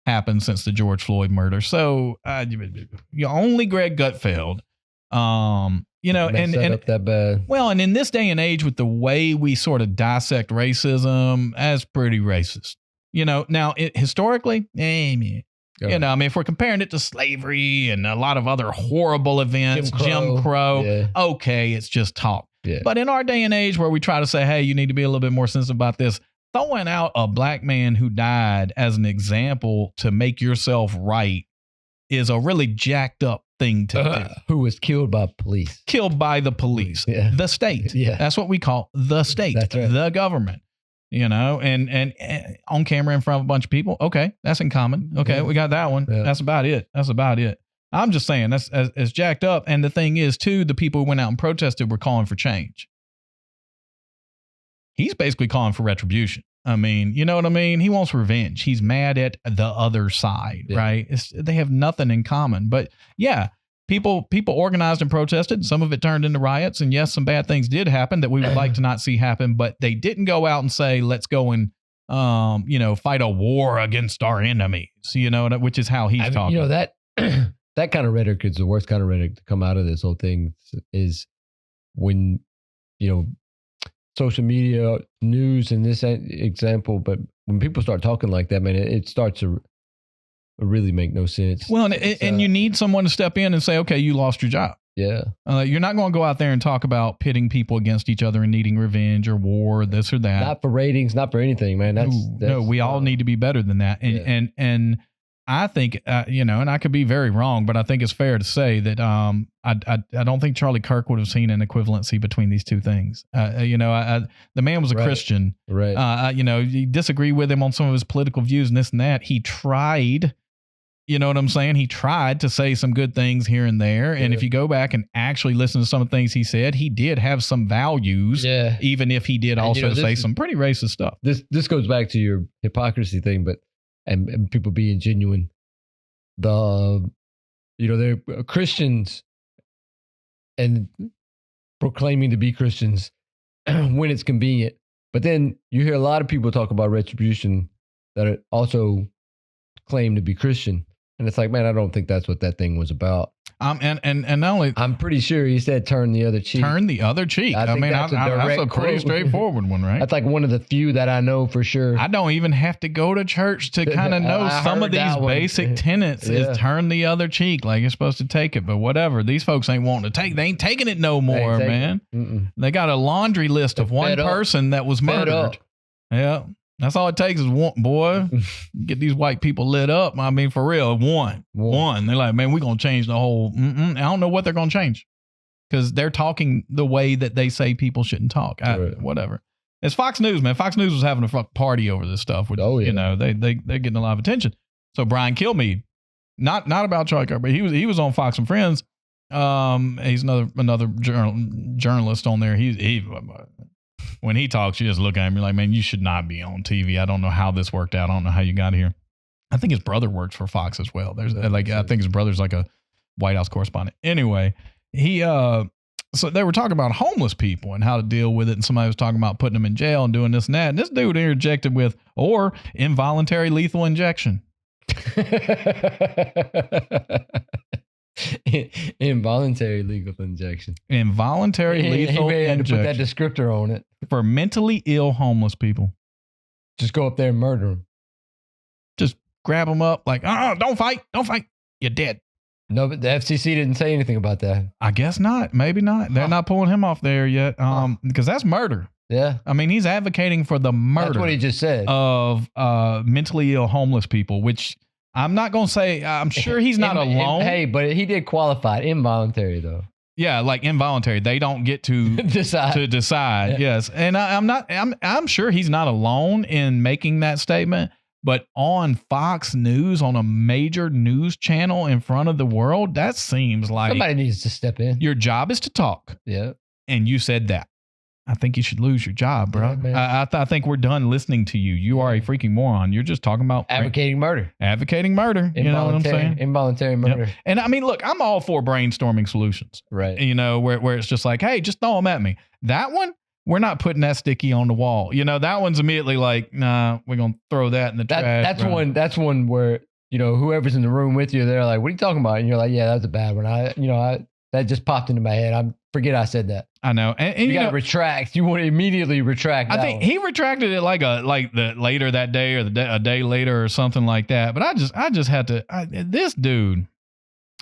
happened since the George Floyd murder. So only Greg Gutfeld, and up that bad. Well, and in this day and age with the way we sort of dissect racism, that's pretty racist. Now historically, if we're comparing it to slavery and a lot of other horrible events, Jim Crow, okay, it's just talk. Yeah. But in our day and age where we try to say, hey, you need to be a little bit more sensitive about this, throwing out a black man who died as an example to make yourself right is a really jacked up thing to do. Who was killed by police. Killed by the police. Yeah. The state. Yeah. That's what we call the state. That's right. The government. and on camera in front of a bunch of people. Okay, that's in common. Okay, we got that one. Yeah. That's about it. I'm just saying that's as jacked up. And the thing is, too, the people who went out and protested were calling for change. He's basically calling for retribution. I mean, you know what I mean? He wants revenge. He's mad at the other side, right? They have nothing in common. But yeah, people organized and protested. Some of it turned into riots. And yes, some bad things did happen that we would like to not see happen. But they didn't go out and say, let's go and, fight a war against our enemies, which is how he's talking. That that kind of rhetoric is the worst kind of rhetoric to come out of this whole thing is when, social media, news in this example, but when people start talking like that, man, it starts to really make no sense. Well, and you need someone to step in and say, okay, you lost your job. Yeah. You're not going to go out there and talk about pitting people against each other and needing revenge or war, or this or that. Not for ratings, not for anything, man. No, we all need to be better than that. And I think, and I could be very wrong, but I think it's fair to say that I don't think Charlie Kirk would have seen an equivalency between these two things. The man was a Christian. Right. You disagree with him on some of his political views and this and that. He tried, you know what I'm saying? He tried to say some good things here and there. And if you go back and actually listen to some of the things he said, he did have some values, even if he did also say some pretty racist stuff. This goes back to your hypocrisy thing, but and people being genuine. They're Christians and proclaiming to be Christians when it's convenient. But then you hear a lot of people talk about retribution that also claim to be Christian. And it's like, man, I don't think that's what that thing was about. And not only, I'm pretty sure he said turn the other cheek. Turn the other cheek. I mean, that's a pretty straightforward one, right? That's like one of the few that I know for sure. I don't even have to go to church to kind of know some of these basic tenets is turn the other cheek. Like you're supposed to take it, but whatever. These folks ain't wanting to take. They ain't taking it no more, man. They got a laundry list of one person that was murdered. Yeah. That's all it takes is one, boy. Get these white people lit up. I mean, for real, one. They're like, man, we're going to change the whole. I don't know what they're going to change because they're talking the way that they say people shouldn't talk. Whatever. It's Fox News, man. Fox News was having a fuck party over this stuff. Which, they're getting a lot of attention. So Brian Kilmeade, not about Charlie Kirk, but he was on Fox and Friends. He's another journalist on there. When he talks, you just look at him. You're like, man, you should not be on TV. I don't know how this worked out. I don't know how you got here. I think his brother works for Fox as well. I think his brother's like a White House correspondent. Anyway, so they were talking about homeless people and how to deal with it. And somebody was talking about putting them in jail and doing this and that. And this dude interjected with, or involuntary lethal injection. Involuntary lethal injection. Involuntary lethal injection. He had to put that descriptor on it. For mentally ill homeless people. Just go up there and murder them. Just grab them up like, don't fight. You're dead. No, but the FCC didn't say anything about that. I guess not. Maybe not. They're not pulling him off there yet because that's murder. Yeah. I mean, he's advocating for the murder. That's what he just said. Of mentally ill homeless people, which I'm not going to say, I'm sure he's not alone. Hey, but he did qualify it. Involuntary, though. Yeah, like involuntary. They don't get to decide. Yeah. Yes. And I'm sure he's not alone in making that statement, but on Fox News, on a major news channel in front of the world, that seems like somebody needs to step in. Your job is to talk. Yeah. And you said that. I think you should lose your job, bro. Yeah, I think we're done listening to you. You are a freaking moron. You're just talking about advocating murder. You know what I'm saying? Involuntary murder. Yep. And I mean, look, I'm all for brainstorming solutions. Right. Where it's just like, hey, just throw them at me. That one, we're not putting that sticky on the wall. That one's immediately like, nah, we're going to throw that in the trash. That's one where, whoever's in the room with you, they're like, what are you talking about? And you're like, yeah, that's a bad one. That just popped into my head. Forget I said that. I know. And you got to retract. You want to immediately retract. I think he retracted it later that day or a day later or something like that. But I just had to, this dude,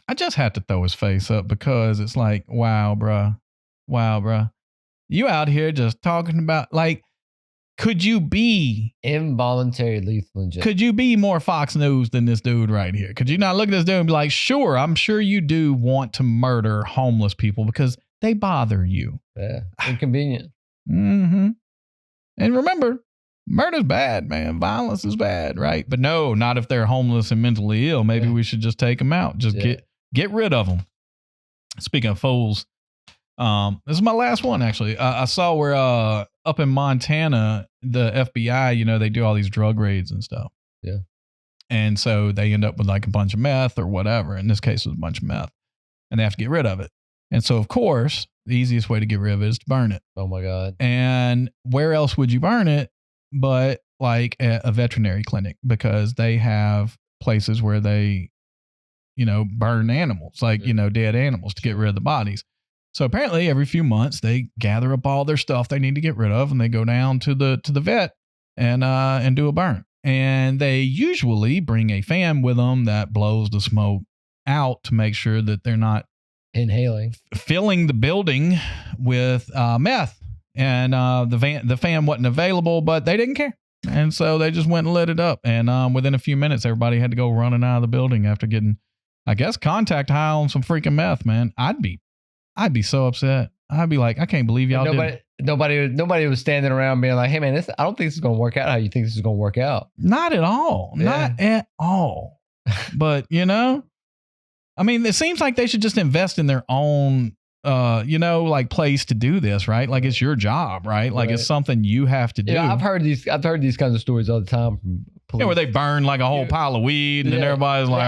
I just had to throw his face up because it's like, wow, bruh. You out here just talking about could you be involuntary lethal injection? Could you be more Fox News than this dude right here? Could you not look at this dude and be like, sure, I'm sure you do want to murder homeless people because they bother you. Yeah, inconvenient. Mm-hmm. And remember, Murder's bad, man. Violence is bad, right? But no, not if they're homeless and mentally ill. Maybe we should just take them out. Just get rid of them. Speaking of fools, this is my last one, actually. I saw where up in Montana, the FBI, they do all these drug raids and stuff. Yeah. And so they end up with like a bunch of meth or whatever. In this case, it was a bunch of meth. And they have to get rid of it. And so, of course, the easiest way to get rid of it is to burn it. Oh, my God. And where else would you burn it but like a veterinary clinic? Because they have places where they, burn animals, like, dead animals to get rid of the bodies. So apparently every few months they gather up all their stuff they need to get rid of and they go down to the vet and do a burn. And they usually bring a fan with them that blows the smoke out to make sure that they're not inhaling, filling the building with meth. And the fan wasn't available, but they didn't care. And so they just went and lit it up. And within a few minutes, everybody had to go running out of the building after getting, I guess, contact high on some freaking meth, man. I'd be so upset. I'd be like, I can't believe y'all did. Nobody was standing around being like, hey, man, I don't think this is going to work out how you think this is going to work out. Not at all. Yeah. Not at all. But, I mean, it seems like they should just invest in their own, like place to do this, right? Like it's your job, right? Like it's something you have to do. Yeah, I've heard these kinds of stories all the time from police. Where they burn like a whole pile of weed and then everybody's like,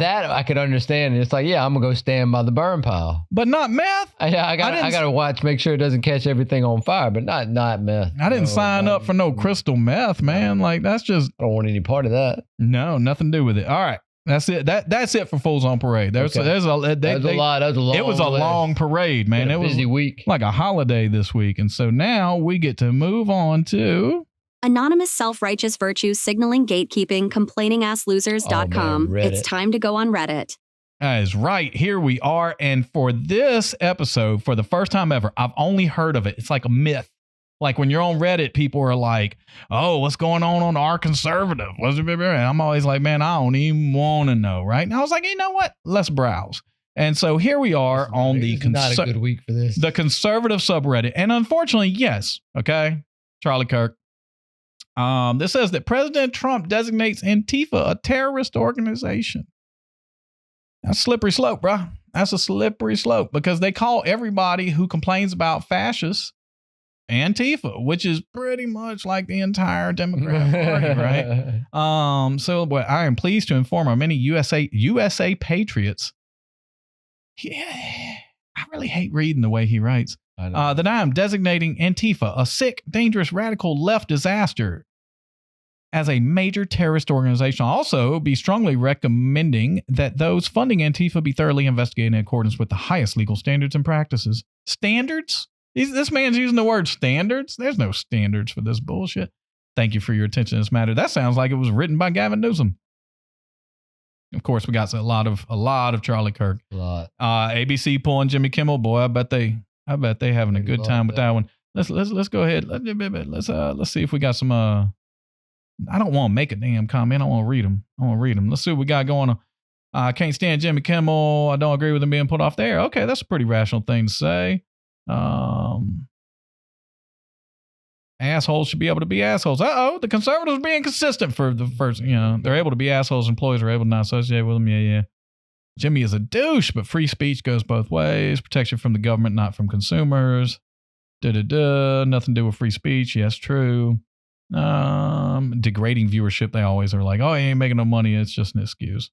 that I could understand. And it's like, yeah, I'm gonna go stand by the burn pile, but not meth. I gotta watch, make sure it doesn't catch everything on fire, but not meth. I didn't sign up for no crystal meth, man. Like that's just, I don't want any part of that. No, nothing to do with it. All right. That's it. That's it for Fools on Parade. That was a lot. It was a long parade, man. It was a busy week, like a holiday this week. And so now we get to move on to anonymous self-righteous virtue signaling gatekeeping complaining-ass-losers.com. It's time to go on Reddit. That is right. Here we are. And for this episode, for the first time ever, I've only heard of it. It's like a myth. Like when you're on Reddit, people are like, oh, what's going on our conservative? And I'm always like, man, I don't even want to know, right? And I was like, you know what? Let's browse. And so here we are on the not a good week for this. The conservative subreddit. And unfortunately, yes. Okay. Charlie Kirk. This says that President Trump designates Antifa a terrorist organization. That's a slippery slope, bro. That's a slippery slope because they call everybody who complains about fascists Antifa, which is pretty much like the entire Democrat Party, right? So I am pleased to inform our many USA patriots. Yeah, I really hate reading the way he writes. That I am designating Antifa a sick, dangerous, radical left disaster as a major terrorist organization. I'll also be strongly recommending that those funding Antifa be thoroughly investigated in accordance with the highest legal standards and practices. Standards? This man's using the word standards. There's no standards for this bullshit. Thank you for your attention to this matter. That sounds like it was written by Gavin Newsom. Of course, we got a lot of Charlie Kirk. A lot. ABC pulling Jimmy Kimmel. Boy, I bet they having a good time with that one. Let's go ahead. Let's see if we got some. I don't want to make a damn comment. I want to read them. Let's see what we got going on. I can't stand Jimmy Kimmel. I don't agree with him being put off the air. Okay, that's a pretty rational thing to say. Assholes should be able to be assholes. The conservatives are being consistent for the first, they're able to be assholes. Employees are able to not associate with them. Yeah. Jimmy is a douche, but free speech goes both ways. Protection from the government, not from consumers. Nothing to do with free speech. Yes, true. Degrading viewership. They always are like, oh, he ain't making no money. It's just an excuse.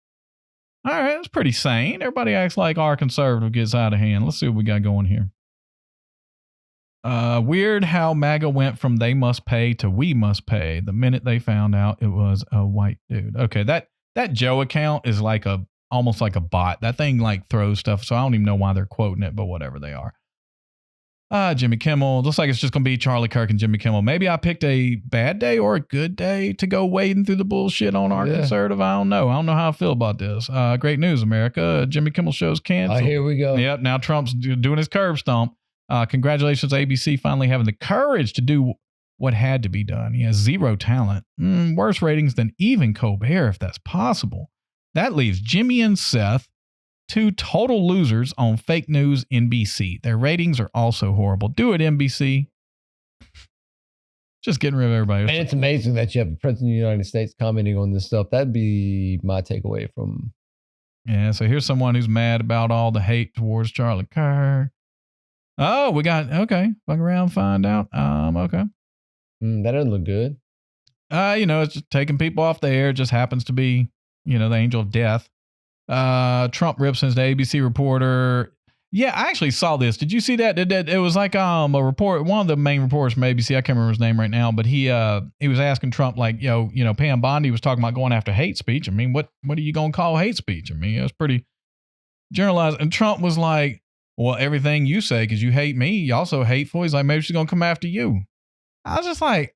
All right. That's pretty sane. Everybody acts like our conservative gets out of hand. Let's see what we got going here. Weird how MAGA went from they must pay to we must pay the minute they found out it was a white dude. Okay, that Joe account is like almost like a bot. That thing like throws stuff, so I don't even know why they're quoting it, but whatever they are. Jimmy Kimmel. Looks like it's just gonna be Charlie Kirk and Jimmy Kimmel. Maybe I picked a bad day or a good day to go wading through the bullshit on our conservative. I don't know how I feel about this. Great news, America. Jimmy Kimmel show's canceled. Here we go. Yep. Now Trump's doing his curb stomp. Congratulations, ABC, finally having the courage to do what had to be done. He has zero talent. Worse ratings than even Colbert, if that's possible. That leaves Jimmy and Seth, two total losers on fake news NBC. Their ratings are also horrible. Do it, NBC. Just getting rid of everybody. And it's amazing that you have the President of the United States commenting on this stuff. That'd be my takeaway from. Yeah, so here's someone who's mad about all the hate towards Charlie Kirk. Oh, we got, okay. Fuck around, find out. Okay. That doesn't look good. It's just taking people off the air. It just happens to be, the angel of death. Trump rips his ABC reporter. Yeah, I actually saw this. Did you see that? It was like a report. One of the main reporters from ABC. I can't remember his name right now, but he was asking Trump like, Pam Bondi was talking about going after hate speech. I mean, what are you gonna call hate speech? I mean, it was pretty generalized. And Trump was like, well, everything you say because you hate me, you also hateful. He's like, maybe she's gonna come after you. I was just like,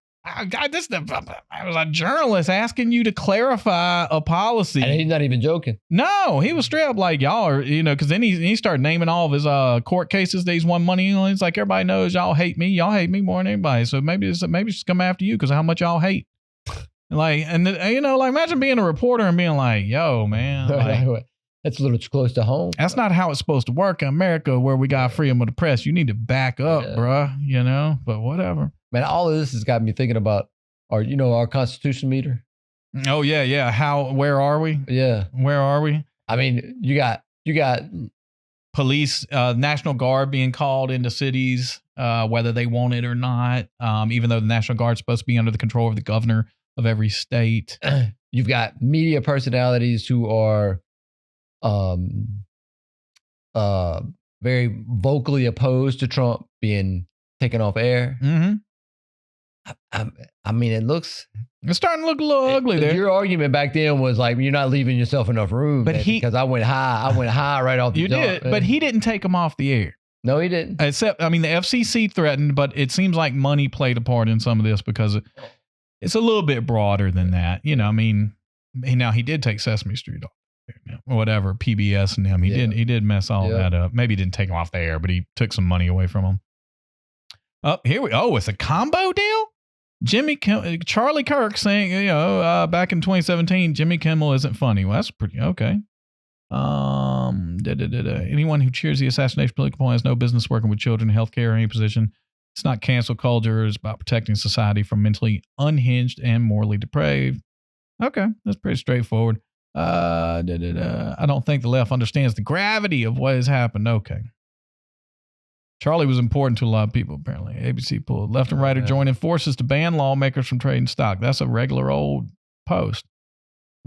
God, I was a journalist asking you to clarify a policy. And he's not even joking. No, he was straight up like, y'all are, because then he started naming all of his court cases that he's won money on. It's like, everybody knows y'all hate me. Y'all hate me more than anybody. So maybe she's come after you because of how much y'all hate. Imagine being a reporter and being like, yo, man. Like, that's a little too close to home. That's not how it's supposed to work in America where we got freedom of the press. You need to back up, bruh, but whatever. Man, all of this has got me thinking about our Constitution meter. Oh yeah. Where are we? Yeah. Where are we? I mean, you got police, National Guard being called into cities, whether they want it or not. Even though the National Guard's supposed to be under the control of the governor of every state. You've got media personalities who are very vocally opposed to Trump being taken off air. Mm-hmm. I mean, it's starting to look a little ugly there. Your argument back then was like, you're not leaving yourself enough room. Because I went high right off the jump. You did, but he didn't take them off the air. No, he didn't. Except, the FCC threatened, but it seems like money played a part in some of this because it's a little bit broader than that. Now he did take Sesame Street off. Whatever, PBS and him. He did mess all that up. Maybe he didn't take them off the air, but he took some money away from them. It's a combo deal? Charlie Kirk saying, back in 2017, Jimmy Kimmel isn't funny. Well, that's pretty okay. Anyone who cheers the assassination of political opponent has no business working with children, healthcare, or any position. It's not cancel culture. It's about protecting society from mentally unhinged and morally depraved. Okay, that's pretty straightforward. I don't think the left understands the gravity of what has happened. Okay. Charlie was important to a lot of people, apparently. ABC pulled. Left and right are joining forces to ban lawmakers from trading stock. That's a regular old post.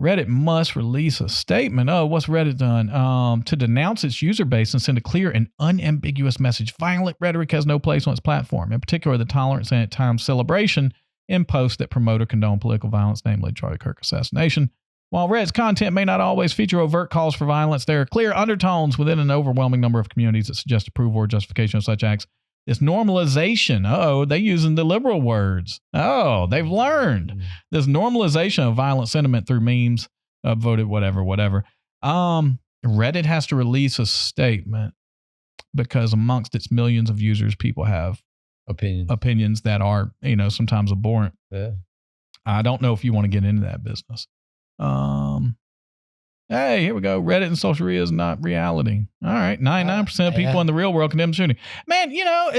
Reddit must release a statement. Oh, what's Reddit done? To denounce its user base and send a clear and unambiguous message. Violent rhetoric has no place on its platform, in particular the tolerance and at times celebration in posts that promote or condone political violence, namely Charlie Kirk assassination. While Reddit's content may not always feature overt calls for violence, there are clear undertones within an overwhelming number of communities that suggest approval or justification of such acts. This normalization, they're using the liberal words. Oh, they've learned. This normalization of violent sentiment through memes, upvoted, whatever. Reddit has to release a statement because amongst its millions of users, people have opinions that are, sometimes abhorrent. Yeah. I don't know if you want to get into that business. Hey, here we go. Reddit and social media is not reality. All right. 99% of people in the real world condemn shooting. Man,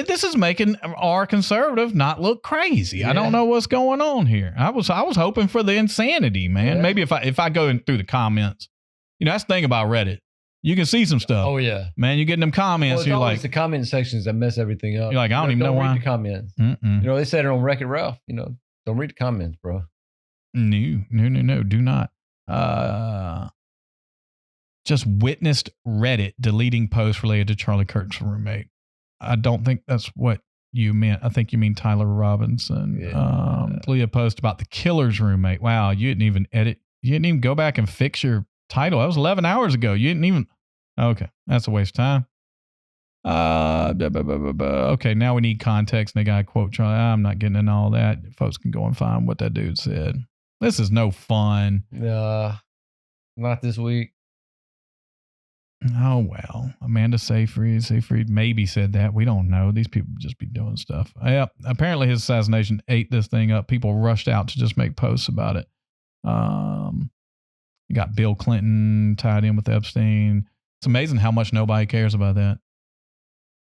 this is making our conservative not look crazy. Yeah. I don't know what's going on here. I was hoping for the insanity, man. Yeah. Maybe if I go in through the comments, that's the thing about Reddit. You can see some stuff. Oh yeah, man. You get in them comments. Well, you're like the comment sections that mess everything up. You're like, I don't even know why. Read the comments. They said it on Wreck-It Ralph. Don't read the comments, bro. No. Do not. Just witnessed Reddit deleting posts related to Charlie Kirk's roommate. I don't think that's what you meant. I think you mean Tyler Robinson. Yeah. Deleted a post about the killer's roommate. Wow, you didn't even edit. You didn't even go back and fix your title. That was 11 hours ago. You didn't even. Okay, that's a waste of time. Okay, now we need context. And they got to quote Charlie. I'm not getting into all that. Folks can go and find what that dude said. This is no fun. Not this week. Oh, well. Amanda Seyfried maybe said that. We don't know. These people just be doing stuff. Yeah, apparently his assassination ate this thing up. People rushed out to just make posts about it. You got Bill Clinton tied in with Epstein. It's amazing how much nobody cares about that.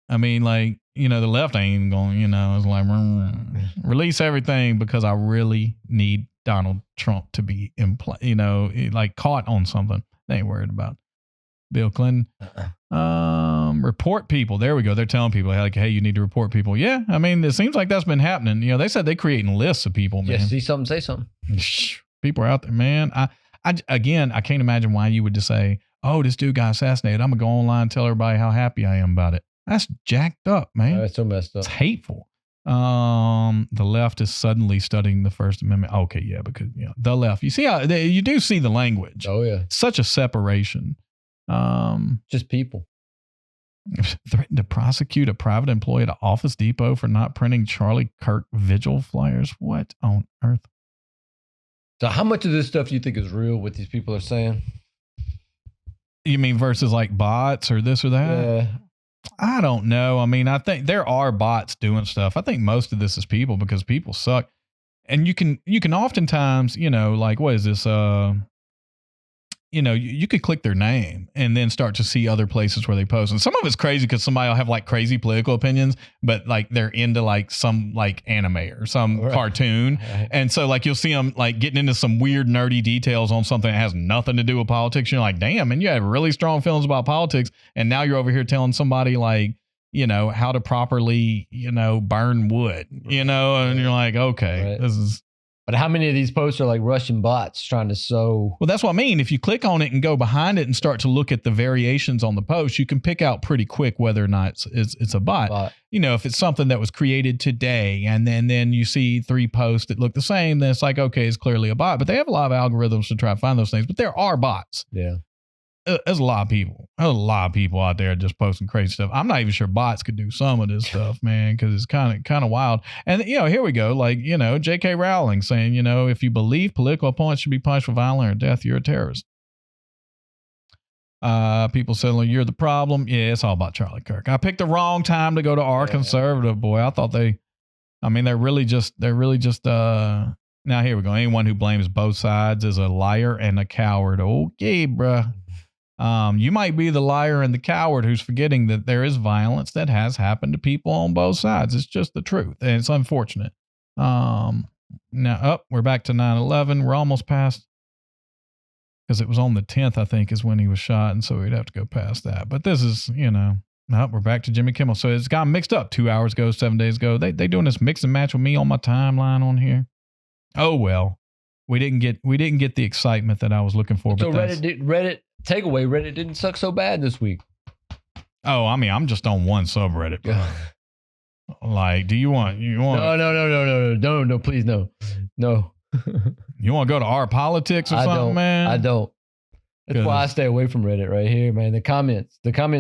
I mean, like, the left ain't even going, it's like, release everything because I really need Donald Trump to be like caught on something. They ain't worried about Bill Clinton. Report people. There we go. They're telling people like, hey, you need to report people. Yeah. I mean, it seems like that's been happening. They said they creating lists of people, man. Yeah, see something, say something. People are out there, man. I can't imagine why you would just say, oh, this dude got assassinated. I'm going to go online and tell everybody how happy I am about it. That's jacked up, man. That's so messed up. It's hateful. The left is suddenly studying the First Amendment. Okay, yeah, because the left. You see how you do see the language. Oh yeah, such a separation. Just people. Threatened to prosecute a private employee at Office Depot for not printing Charlie Kirk vigil flyers. What on earth? So, how much of this stuff do you think is real? What these people are saying? You mean versus like bots or this or that? Yeah. I don't know. I mean, I think there are bots doing stuff. I think most of this is people because people suck. And you can oftentimes, like, what is this? You could click their name and then start to see other places where they post. And some of it's crazy because somebody will have like crazy political opinions, but like they're into like some like anime or some cartoon. Right. And so like you'll see them like getting into some weird nerdy details on something that has nothing to do with politics. You're like, damn, and you have really strong feelings about politics. And now you're over here telling somebody like, how to properly, burn wood, and you're like, okay, this is. But how many of these posts are like Russian bots trying to sow? Well, that's what I mean. If you click on it and go behind it and start to look at the variations on the post, you can pick out pretty quick whether or not it's a bot. If it's something that was created today and then you see 3 posts that look the same, then it's like, okay, it's clearly a bot. But they have a lot of algorithms to try to find those things. But there are bots. Yeah. There's a lot of people. There's a lot of people out there just posting crazy stuff. I'm not even sure bots could do some of this stuff, man, because it's kind of wild. And here we go, like J.K. Rowling saying, if you believe political opponents should be punished with violence or death, you're a terrorist. People saying you're the problem. Yeah, it's all about Charlie Kirk. I picked the wrong time to go to our conservative boy. I thought they're really just. Now here we go. Anyone who blames both sides is a liar and a coward. Okay, bruh. You might be the liar and the coward who's forgetting that there is violence that has happened to people on both sides. It's just the truth, and it's unfortunate. Now, we're back to 9/11. We're almost past, because it was on the 10th, I think, is when he was shot, and so we'd have to go past that. But this is, we're back to Jimmy Kimmel. So it's got mixed up 2 hours ago, 7 days ago. They doing this mix and match with me on my timeline on here. Oh well, we didn't get the excitement that I was looking for. So Reddit takeaway, Reddit didn't suck so bad this week. Oh, I mean, I'm just on one subreddit, bro. Like, do you want? No, please, no. You want to go to our politics or something, man? I don't. That's why I stay away from Reddit right here, man. The comment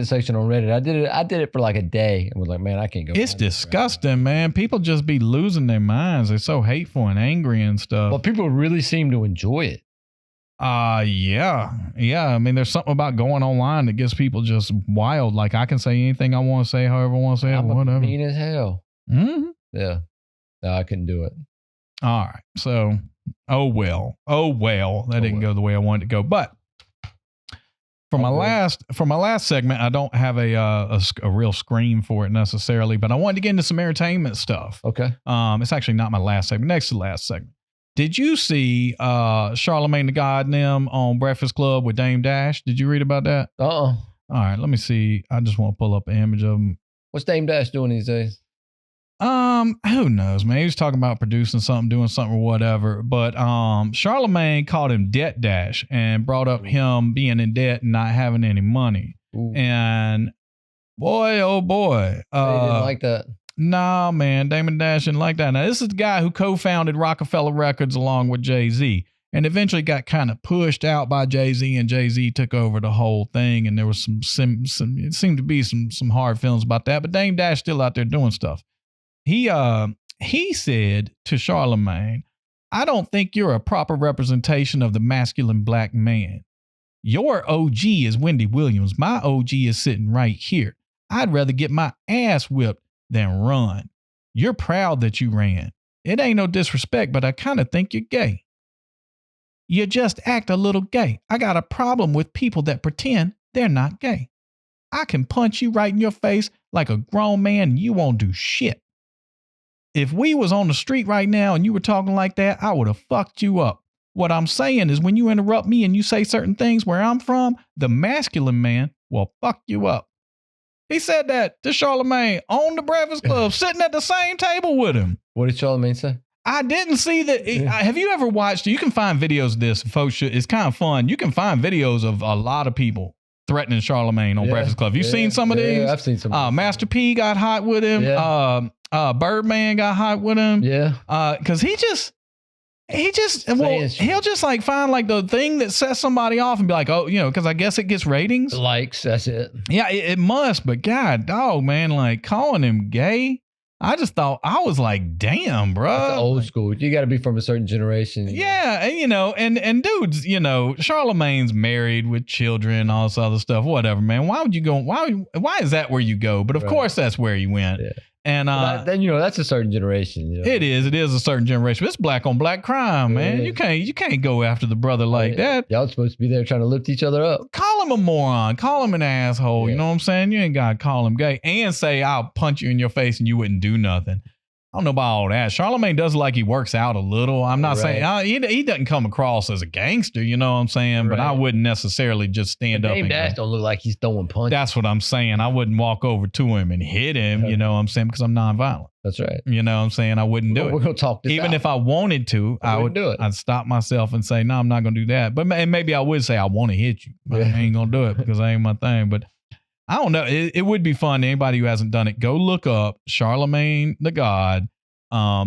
section on Reddit, I did it for like a day and was like, man, I can't go. It's disgusting, man. People just be losing their minds. They're so hateful and angry and stuff. Well, people really seem to enjoy it. Yeah. I mean, there's something about going online that gets people just wild. Like, I can say anything I want to say, however I want to say it, whatever. Mean as hell. Mm-hmm. Yeah. No, I couldn't do it. All right. So, oh well. That didn't go the way I wanted to go. But for my last segment, I don't have a real scream for it necessarily, but I wanted to get into some entertainment stuff. Okay. It's actually not my last segment. Next to the last segment. Did you see Charlamagne the God and them on Breakfast Club with Dame Dash? Did you read about that? All right, let me see. I just want to pull up an image of him. What's Dame Dash doing these days? Who knows, man? He was talking about producing something, doing something or whatever. But Charlamagne called him Debt Dash and brought up him being in debt and not having any money. Ooh. And boy, oh boy. They didn't like that. Nah, man, Damon Dash didn't like that. Now, this is the guy who co-founded Rockefeller Records along with Jay-Z and eventually got kind of pushed out by Jay-Z, and Jay-Z took over the whole thing, and there was some it seemed to be some hard feelings about that, but Dame Dash still out there doing stuff. He said to Charlamagne, I don't think you're a proper representation of the masculine black man. Your OG is Wendy Williams. My OG is sitting right here. I'd rather get my ass whipped than run. You're proud that you ran. It ain't no disrespect, but I kind of think you're gay. You just act a little gay. I got a problem with people that pretend they're not gay. I can punch you right in your face like a grown man and you won't do shit. If we was on the street right now and you were talking like that, I would have fucked you up. What I'm saying is when you interrupt me and you say certain things where I'm from, the masculine man will fuck you up. He said that to Charlemagne on the Breakfast Club, sitting at the same table with him. What did Charlemagne say? I didn't see that. Have you ever watched? You can find videos of this. Folks, it's kind of fun. You can find videos of a lot of people threatening Charlemagne on Breakfast Club. You seen some of these? Yeah, I've seen some. Master P got hot with him. Yeah. Birdman got hot with him. Yeah. Because he'll just like find like the thing that sets somebody off and be like, oh, because I guess it gets ratings. Likes, that's it. Yeah, it must. But God, dog, man, like calling him gay. I just thought, I was like, damn, bro. That's old school. You got to be from a certain generation. Yeah. And, and dudes, Charlemagne's married with children, all this other stuff, whatever, man. Why would you go? Why is that where you go? But of course, that's where you went. Yeah. And then that's a certain generation. It is a certain generation. It's black on black crime, man. You can't go after the brother like that. Y'all supposed to be there trying to lift each other up. Call him a moron. Call him an asshole. Yeah. You know what I'm saying? You ain't gotta call him gay and say I'll punch you in your face and you wouldn't do nothing. I don't know about all that. Charlemagne does like he works out a little. I'm not saying he doesn't come across as a gangster, you know what I'm saying? But I wouldn't necessarily just stand up. Dame Dash don't look like he's throwing punches. That's what I'm saying. I wouldn't walk over to him and hit him, you know what I'm saying? Because I'm nonviolent. That's right. You know what I'm saying? I wouldn't do it. We're going to talk this Even out. if I wanted to, I would do it. I'd stop myself and say, no, I'm not going to do that. But maybe I would say I want to hit you. But I ain't going to do it because that ain't my thing. But I don't know. It would be fun. Anybody who hasn't done it, go look up Charlemagne the God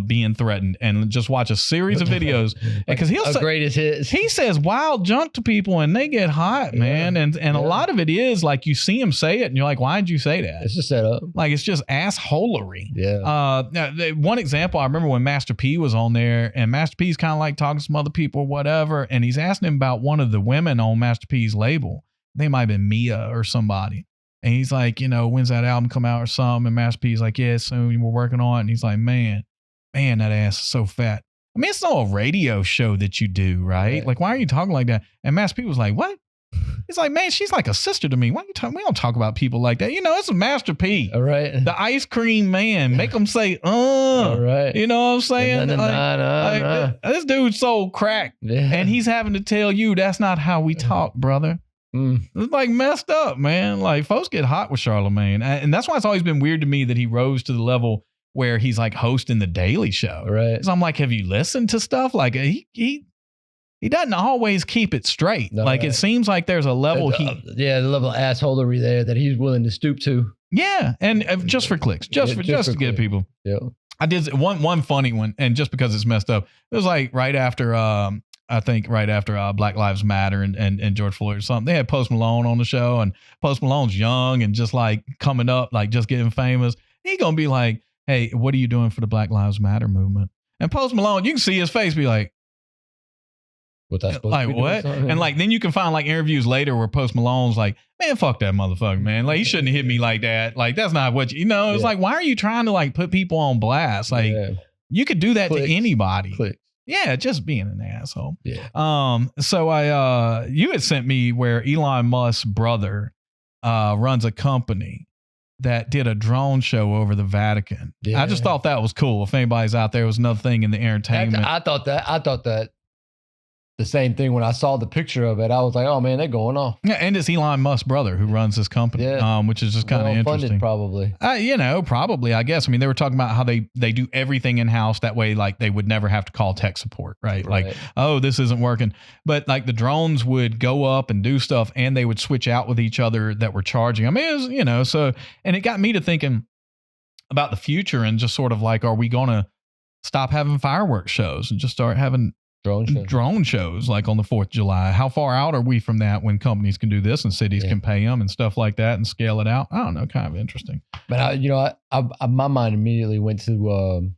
being threatened and just watch a series of videos because he'll say greatest hits. He says wild junk to people and they get hot, man. And a lot of it is like you see him say it and you're like, why'd you say that? It's just set up. Like it's just assholery. Yeah. One example, I remember when Master P was on there and Master P's kind of like talking to some other people or whatever. And he's asking him about one of the women on Master P's label. They might have been Mia or somebody. And he's like, when's that album come out or something? And Master P's like, yeah, soon we're working on it. And he's like, man, that ass is so fat. I mean, it's not a radio show that you do, right? Like, why are you talking like that? And Master P was like, what? He's like, man, she's like a sister to me. Why are you talking? We don't talk about people like that. It's a Master P. All right. The ice cream man. Make them say, All right. You know what I'm saying? This dude sold crack. Yeah. And he's having to tell you that's not how we talk, brother. It's like messed up, man. Like, folks get hot with Charlemagne. And that's why it's always been weird to me that he rose to the level where he's like hosting the Daily Show. Right. So I'm like, have you listened to stuff? Like he doesn't always keep it straight. No, like it seems like there's a level the level of assholery there that he's willing to stoop to. Yeah. And just for clicks, just to get people. Yeah. I did one funny one. And just because it's messed up, it was like right after, I think right after Black Lives Matter and George Floyd or something, they had Post Malone on the show and Post Malone's young and just like coming up, like just getting famous. He going to be like, hey, what are you doing for the Black Lives Matter movement? And Post Malone, you can see his face be like, what that's supposed like to be what? And like then you can find like interviews later where Post Malone's like, man, fuck that motherfucker, man. Like he shouldn't have hit me like that. Like that's not what it's like, why are you trying to like put people on blast? Like you could do that to anybody. Yeah, just being an asshole. Yeah. So you had sent me where Elon Musk's brother runs a company that did a drone show over the Vatican. Yeah. I just thought that was cool. If anybody's out there, it was another thing in the entertainment. I thought that the same thing when I saw the picture of it. I was like, oh man, they're going off. Yeah, and it's Elon Musk's brother who runs this company, which is just kind of interesting. Probably. Probably. I guess. I mean, they were talking about how they do everything in house. That way, like they would never have to call tech support, right? Like, oh, this isn't working. But like the drones would go up and do stuff, and they would switch out with each other that were charging. I mean, it was, so, and it got me to thinking about the future and just sort of like, are we going to stop having fireworks shows and just start having drone shows like on the 4th of July? How far out are we from that when companies can do this and cities can pay them and stuff like that and scale it out? I don't know, kind of interesting. But I my mind immediately went to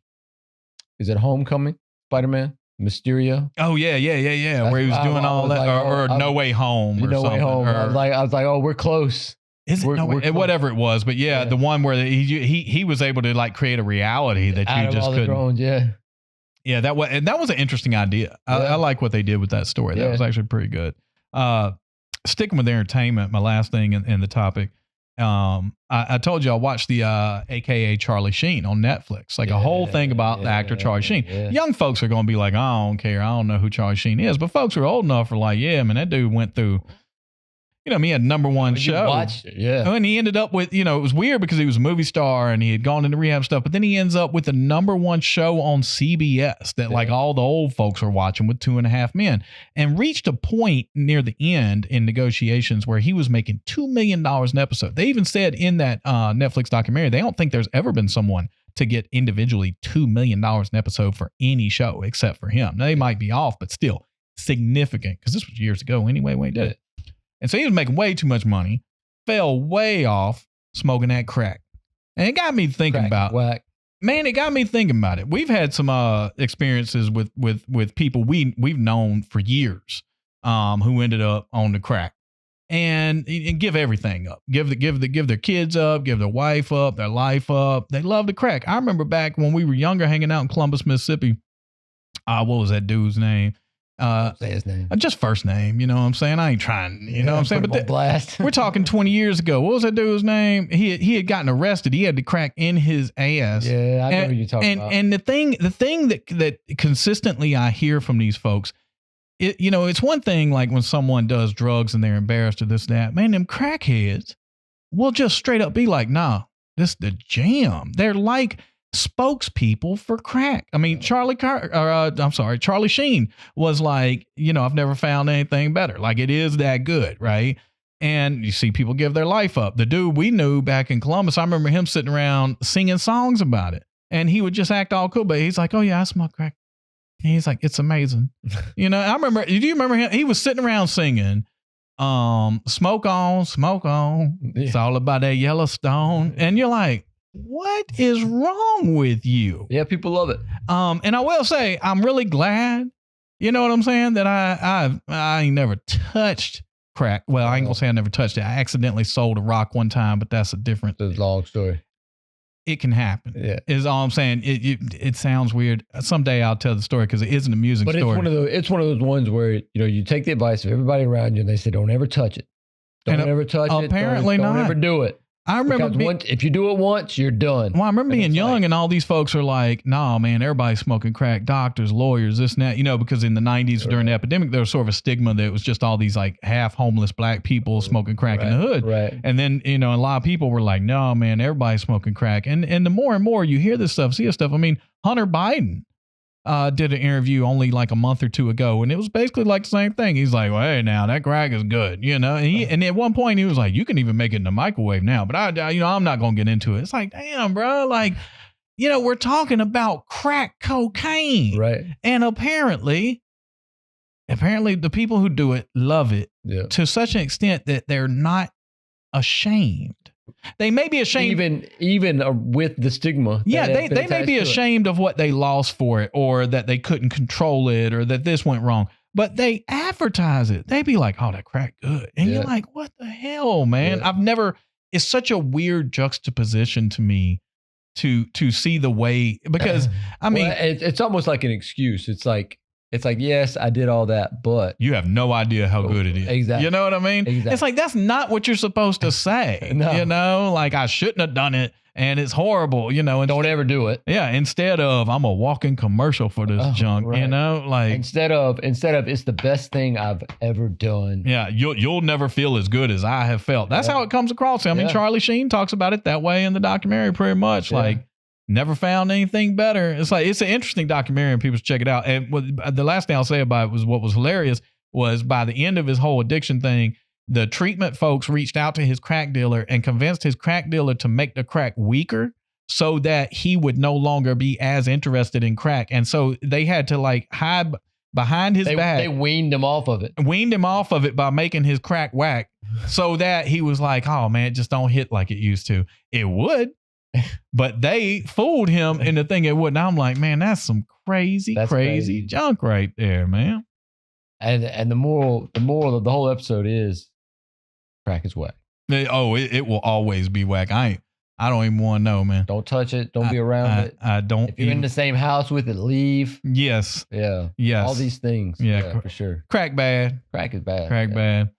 is it Homecoming? Spider-Man? Mysterio? Oh yeah. Where he was doing all that, or No Way Home or something. Way Home. I was like, oh, we're close. Is it whatever it was? But the one where he was able to like create a reality that you just couldn't. Drones, Yeah, that was an interesting idea. I like what they did with that story. That was actually pretty good. Sticking with entertainment, my last thing in the topic, I told you I watched the AKA Charlie Sheen on Netflix, like a whole thing about the actor Charlie Sheen. Yeah. Young folks are going to be like, I don't care. I don't know who Charlie Sheen is. But folks who are old enough are like, yeah, man, that dude went through, he had #1 show. Watched it, yeah. And he ended up with, it was weird because he was a movie star and he had gone into rehab stuff, but then he ends up with the #1 show on CBS that like all the old folks are watching with 2.5 Men, and reached a point near the end in negotiations where he was making $2 million an episode. They even said in that Netflix documentary, they don't think there's ever been someone to get individually $2 million an episode for any show except for him. Now, they might be off, but still significant because this was years ago anyway when he did it. And so he was making way too much money, fell way off smoking that crack. And it got me thinking it got me thinking about it. We've had some experiences with people we've known for years who ended up on the crack and give everything up, give their kids up, give their wife up, their life up. They love the crack. I remember back when we were younger hanging out in Columbus, Mississippi. What was that dude's name? Say his name. Just first name, you know what I'm saying? I ain't trying, you know what I'm saying? But blast. We're talking 20 years ago. What was that dude's name? He had gotten arrested. He had the crack in his ass. Yeah, I know what you're talking about. And the thing that consistently I hear from these folks, it's one thing like when someone does drugs and they're embarrassed or this, that. Man, them crackheads will just straight up be like, nah, this is the jam. They're like spokespeople for crack. I mean, Charlie Sheen was like, I've never found anything better. Like, it is that good, right? And you see people give their life up. The dude we knew back in Columbus, I remember him sitting around singing songs about it. And he would just act all cool, but he's like, oh yeah, I smoke crack. And he's like, it's amazing. Do you remember him? He was sitting around singing, smoke on. It's all about that Yellowstone. And you're like, what is wrong with you? Yeah, people love it. And I will say, I'm really glad, you know what I'm saying, that I ain't never touched crack. Well, I ain't gonna say I never touched it. I accidentally sold a rock one time, but that's a different. It's a long story. It can happen. Yeah, is all I'm saying. It sounds weird. Someday I'll tell the story because it is an amusing story. But it's one of those ones where you take the advice of everybody around you and they say, don't ever touch it. Don't ever touch it. Apparently not. Don't ever do it. I remember if you do it once, you're done. Well, I remember being young and all these folks are like, nah, man, everybody's smoking crack, doctors, lawyers, this and that, because in the 90s during the epidemic, there was sort of a stigma that it was just all these like half homeless black people smoking crack in the hood. Right. And then, a lot of people were like, no, man, everybody's smoking crack. And the more and more you hear this stuff, see this stuff. I mean, Hunter Biden did an interview only like a month or two ago, and it was basically like the same thing. He's like, well, hey, now that crack is good, and at one point he was like, you can even make it in the microwave now, but I'm not going to get into it. It's like, damn, bro, like, we're talking about crack cocaine. Right. And apparently the people who do it love it to such an extent that they're not ashamed. They may be ashamed, even with the stigma. Yeah, they may be ashamed of what they lost for it, or that they couldn't control it, or that this went wrong. But they advertise it. They be like, "Oh, that crack good," and you're like, "What the hell, man?" Yeah. It's such a weird juxtaposition to me to see the way, because I mean, it's almost like an excuse. It's like, yes, I did all that, but you have no idea how good it is. Exactly. You know what I mean? Exactly. It's like, that's not what you're supposed to say. No. Like, I shouldn't have done it and it's horrible, and don't ever do it. Yeah. Instead of, I'm a walking commercial for this junk, right. like instead of it's the best thing I've ever done. Yeah. You'll never feel as good as I have felt. That's how it comes across. I mean, Charlie Sheen talks about it that way in the documentary pretty much. Yeah. Like, never found anything better. It's like, it's an interesting documentary and people should check it out. And the last thing I'll say about it was, what was hilarious was, by the end of his whole addiction thing, the treatment folks reached out to his crack dealer and convinced his crack dealer to make the crack weaker so that he would no longer be as interested in crack. And so they had to like hide behind his back. They weaned him off of it. Weaned him off of it by making his crack whack so that he was like, oh man, it just don't hit like it used to. It would. But they fooled him into thinking it wouldn't. I'm like, man, that's some crazy junk right there, man. And the moral of the whole episode is, crack is whack. It will always be whack. I don't even want to know, man. Don't touch it. Don't be around it. I don't. If you're in the same house with it, leave. Yes. Yeah. Yes. All these things. Yeah, for sure. Crack bad. Crack is bad. Crack bad.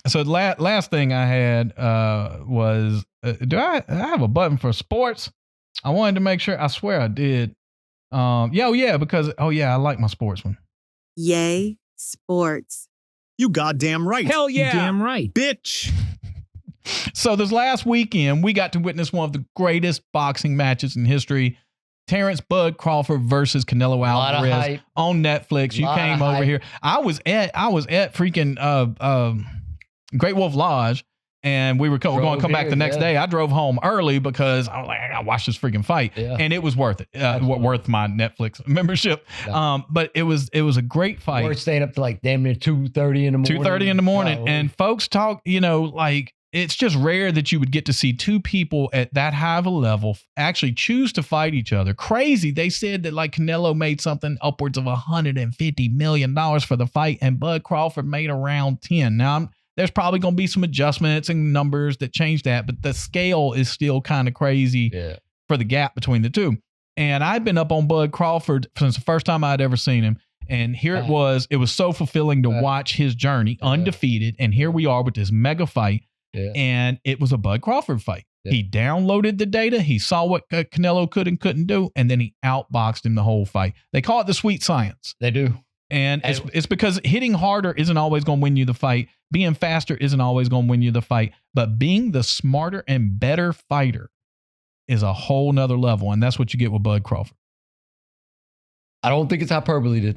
So the last thing I had was, do I have a button for sports? I wanted to make sure. I swear I did. Because I like my sports one. Yay, sports. You goddamn right. Hell yeah. You damn right. Bitch. So this last weekend, we got to witness one of the greatest boxing matches in history. Terrence Bud Crawford versus Canelo Alvarez on Netflix. You came over here. I was at freaking Great Wolf Lodge, and we were going to come back the next day. I drove home early because I was like, I gotta watch this freaking fight, and it was worth it. Worth my Netflix membership. But it was a great fight. We're staying up to like damn near 2:30 in the morning. 2:30 in the morning, and folks talk. Like it's just rare that you would get to see two people at that high of a level actually choose to fight each other. Crazy. They said that like Canelo made something upwards of $150 million for the fight, and Bud Crawford made around 10. Now there's probably going to be some adjustments and numbers that change that, but the scale is still kind of crazy for the gap between the two. And I'd been up on Bud Crawford since the first time I'd ever seen him. And here it was so fulfilling to watch his journey undefeated. And here we are with this mega fight. And it was a Bud Crawford fight. He downloaded the data. He saw what Canelo could and couldn't do. And then he outboxed him the whole fight. They call it the sweet science. They do. And it's because hitting harder isn't always going to win you the fight. Being faster isn't always going to win you the fight. But being the smarter and better fighter is a whole nother level. And that's what you get with Bud Crawford. I don't think it's hyperbole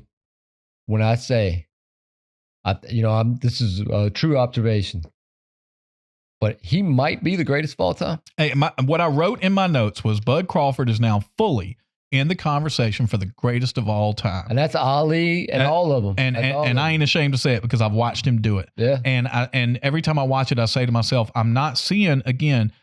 when I say, this is a true observation. But he might be the greatest of all time. Hey, what I wrote in my notes was Bud Crawford is now fully in the conversation for the greatest of all time. And that's Ali and all of them. And I ain't ashamed to say it because I've watched him do it. Yeah. And every time I watch it, I say to myself, I'm not seeing, again,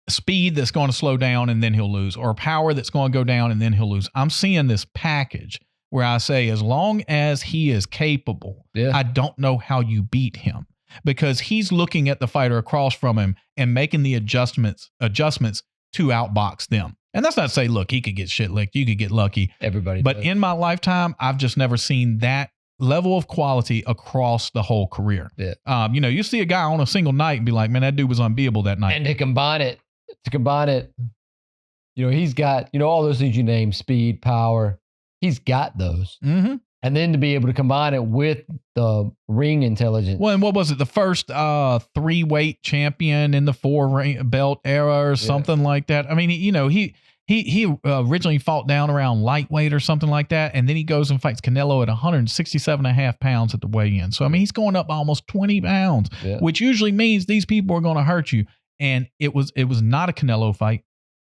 speed that's going to slow down and then he'll lose, or power that's going to go down and then he'll lose. I'm seeing this package where I say, as long as he is capable, I don't know how you beat him. Because he's looking at the fighter across from him and making the adjustments to outbox them. And that's not to say, look, he could get shit licked. You could get lucky. Everybody But does. in my lifetime, I've just never seen that level of quality across the whole career. Yeah. You see a guy on a single night and be like, man, that dude was unbeatable that night. And to combine it, he's got, all those things you named, speed, power. He's got those. Mm-hmm. And then to be able to combine it with the ring intelligence. Well, and what was it? The first 3-weight champion in the 4-belt era or something like that. I mean, he originally fought down around lightweight or something like that. And then he goes and fights Canelo at 167.5 pounds at the weigh-in. So, I mean, he's going up almost 20 pounds, which usually means these people are going to hurt you. And it was not a Canelo fight.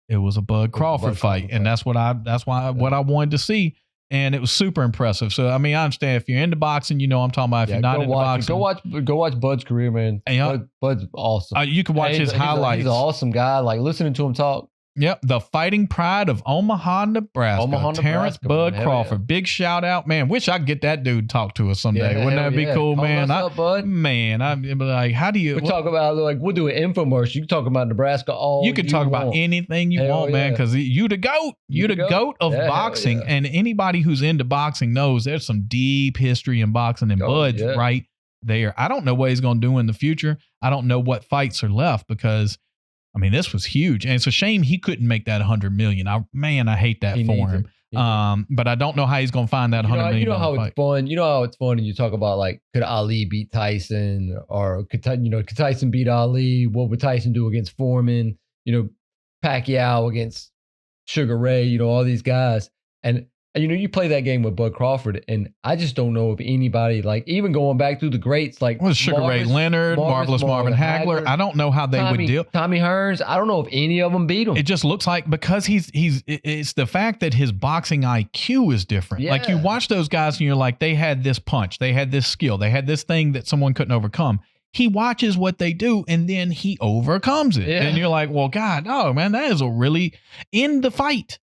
It was a Bud Crawford fight. And that's what I wanted to see. And it was super impressive. So, I mean, I understand if you're into boxing, I'm talking about if you're not into boxing. Go watch Bud's career, man. Bud's awesome. You can watch his highlights. He's an awesome guy. Like, listening to him talk. Yep. The fighting pride of Omaha, Nebraska. Terrence Bud Crawford. Big shout out, man. Wish I could get that dude to talk to us someday. Wouldn't that be cool, man? What's up, Bud? Man, I'd be like, how do you... We talk about, we'll do an infomercial. You can talk about Nebraska all you can talk about anything you want, man, because you the GOAT. You the GOAT of boxing. And anybody who's into boxing knows there's some deep history in boxing, and Bud's right there. I don't know what he's going to do in the future. I don't know what fights are left because... I mean, this was huge. And it's a shame he couldn't make that $100 million. I hate that for him. But I don't know how he's going to find that $100 million. You know how it's fun. You know how it's fun when you talk about, could Ali beat Tyson, or could Tyson beat Ali? What would Tyson do against Foreman? Pacquiao against Sugar Ray, all these guys. And you play that game with Bud Crawford, and I just don't know if anybody, even going back through the greats, Sugar Ray Leonard, Marvelous Marvin Hagler. I don't know how they would deal. Tommy Hearns. I don't know if any of them beat him. It just looks like because it's the fact that his boxing IQ is different. Yeah. You watch those guys and you're like, they had this punch, they had this skill, they had this thing that someone couldn't overcome. He watches what they do and then he overcomes it. Yeah. And you're like, well, God, oh man, that is a really in the fight.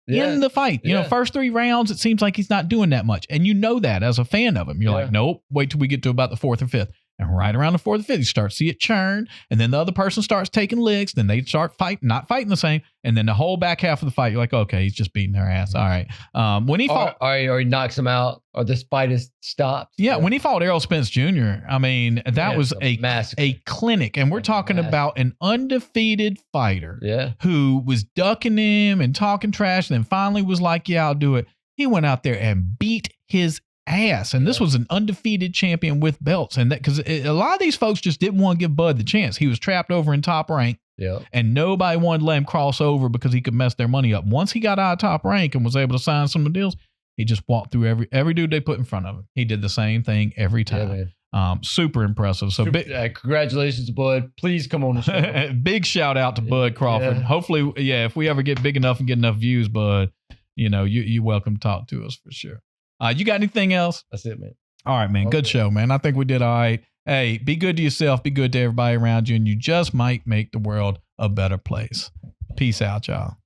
First 3 rounds, it seems like he's not doing that much. And you know that as a fan of him. You're like, nope, wait till we get to about the 4th or 5th. And right around the fourth or fifth, you start to see it churn. And then the other person starts taking licks. Then they start not fighting the same. And then the whole back half of the fight, you're like, okay, he's just beating their ass. All right. When he fought, or he knocks him out, or this fight is stopped. Yeah, when he fought Errol Spence Jr., I mean, that was a clinic. And we're talking about an undefeated fighter who was ducking him and talking trash. And then finally was like, yeah, I'll do it. He went out there and beat his ass. And this was an undefeated champion with belts. And that because a lot of these folks just didn't want to give Bud the chance. He was trapped over in Top Rank. And nobody wanted to let him cross over because he could mess their money up. Once he got out of Top Rank and was able to sign some of the deals, he just walked through every dude they put in front of him. He did the same thing every time. Super impressive. So congratulations, Bud. Please come on the show. Big shout out to Bud Crawford. Hopefully, if we ever get big enough and get enough views, Bud, you're welcome to talk to us for sure. You got anything else? That's it, man. All right, man. Good show, man. I think we did all right. Hey, be good to yourself. Be good to everybody around you. And you just might make the world a better place. Peace out, y'all.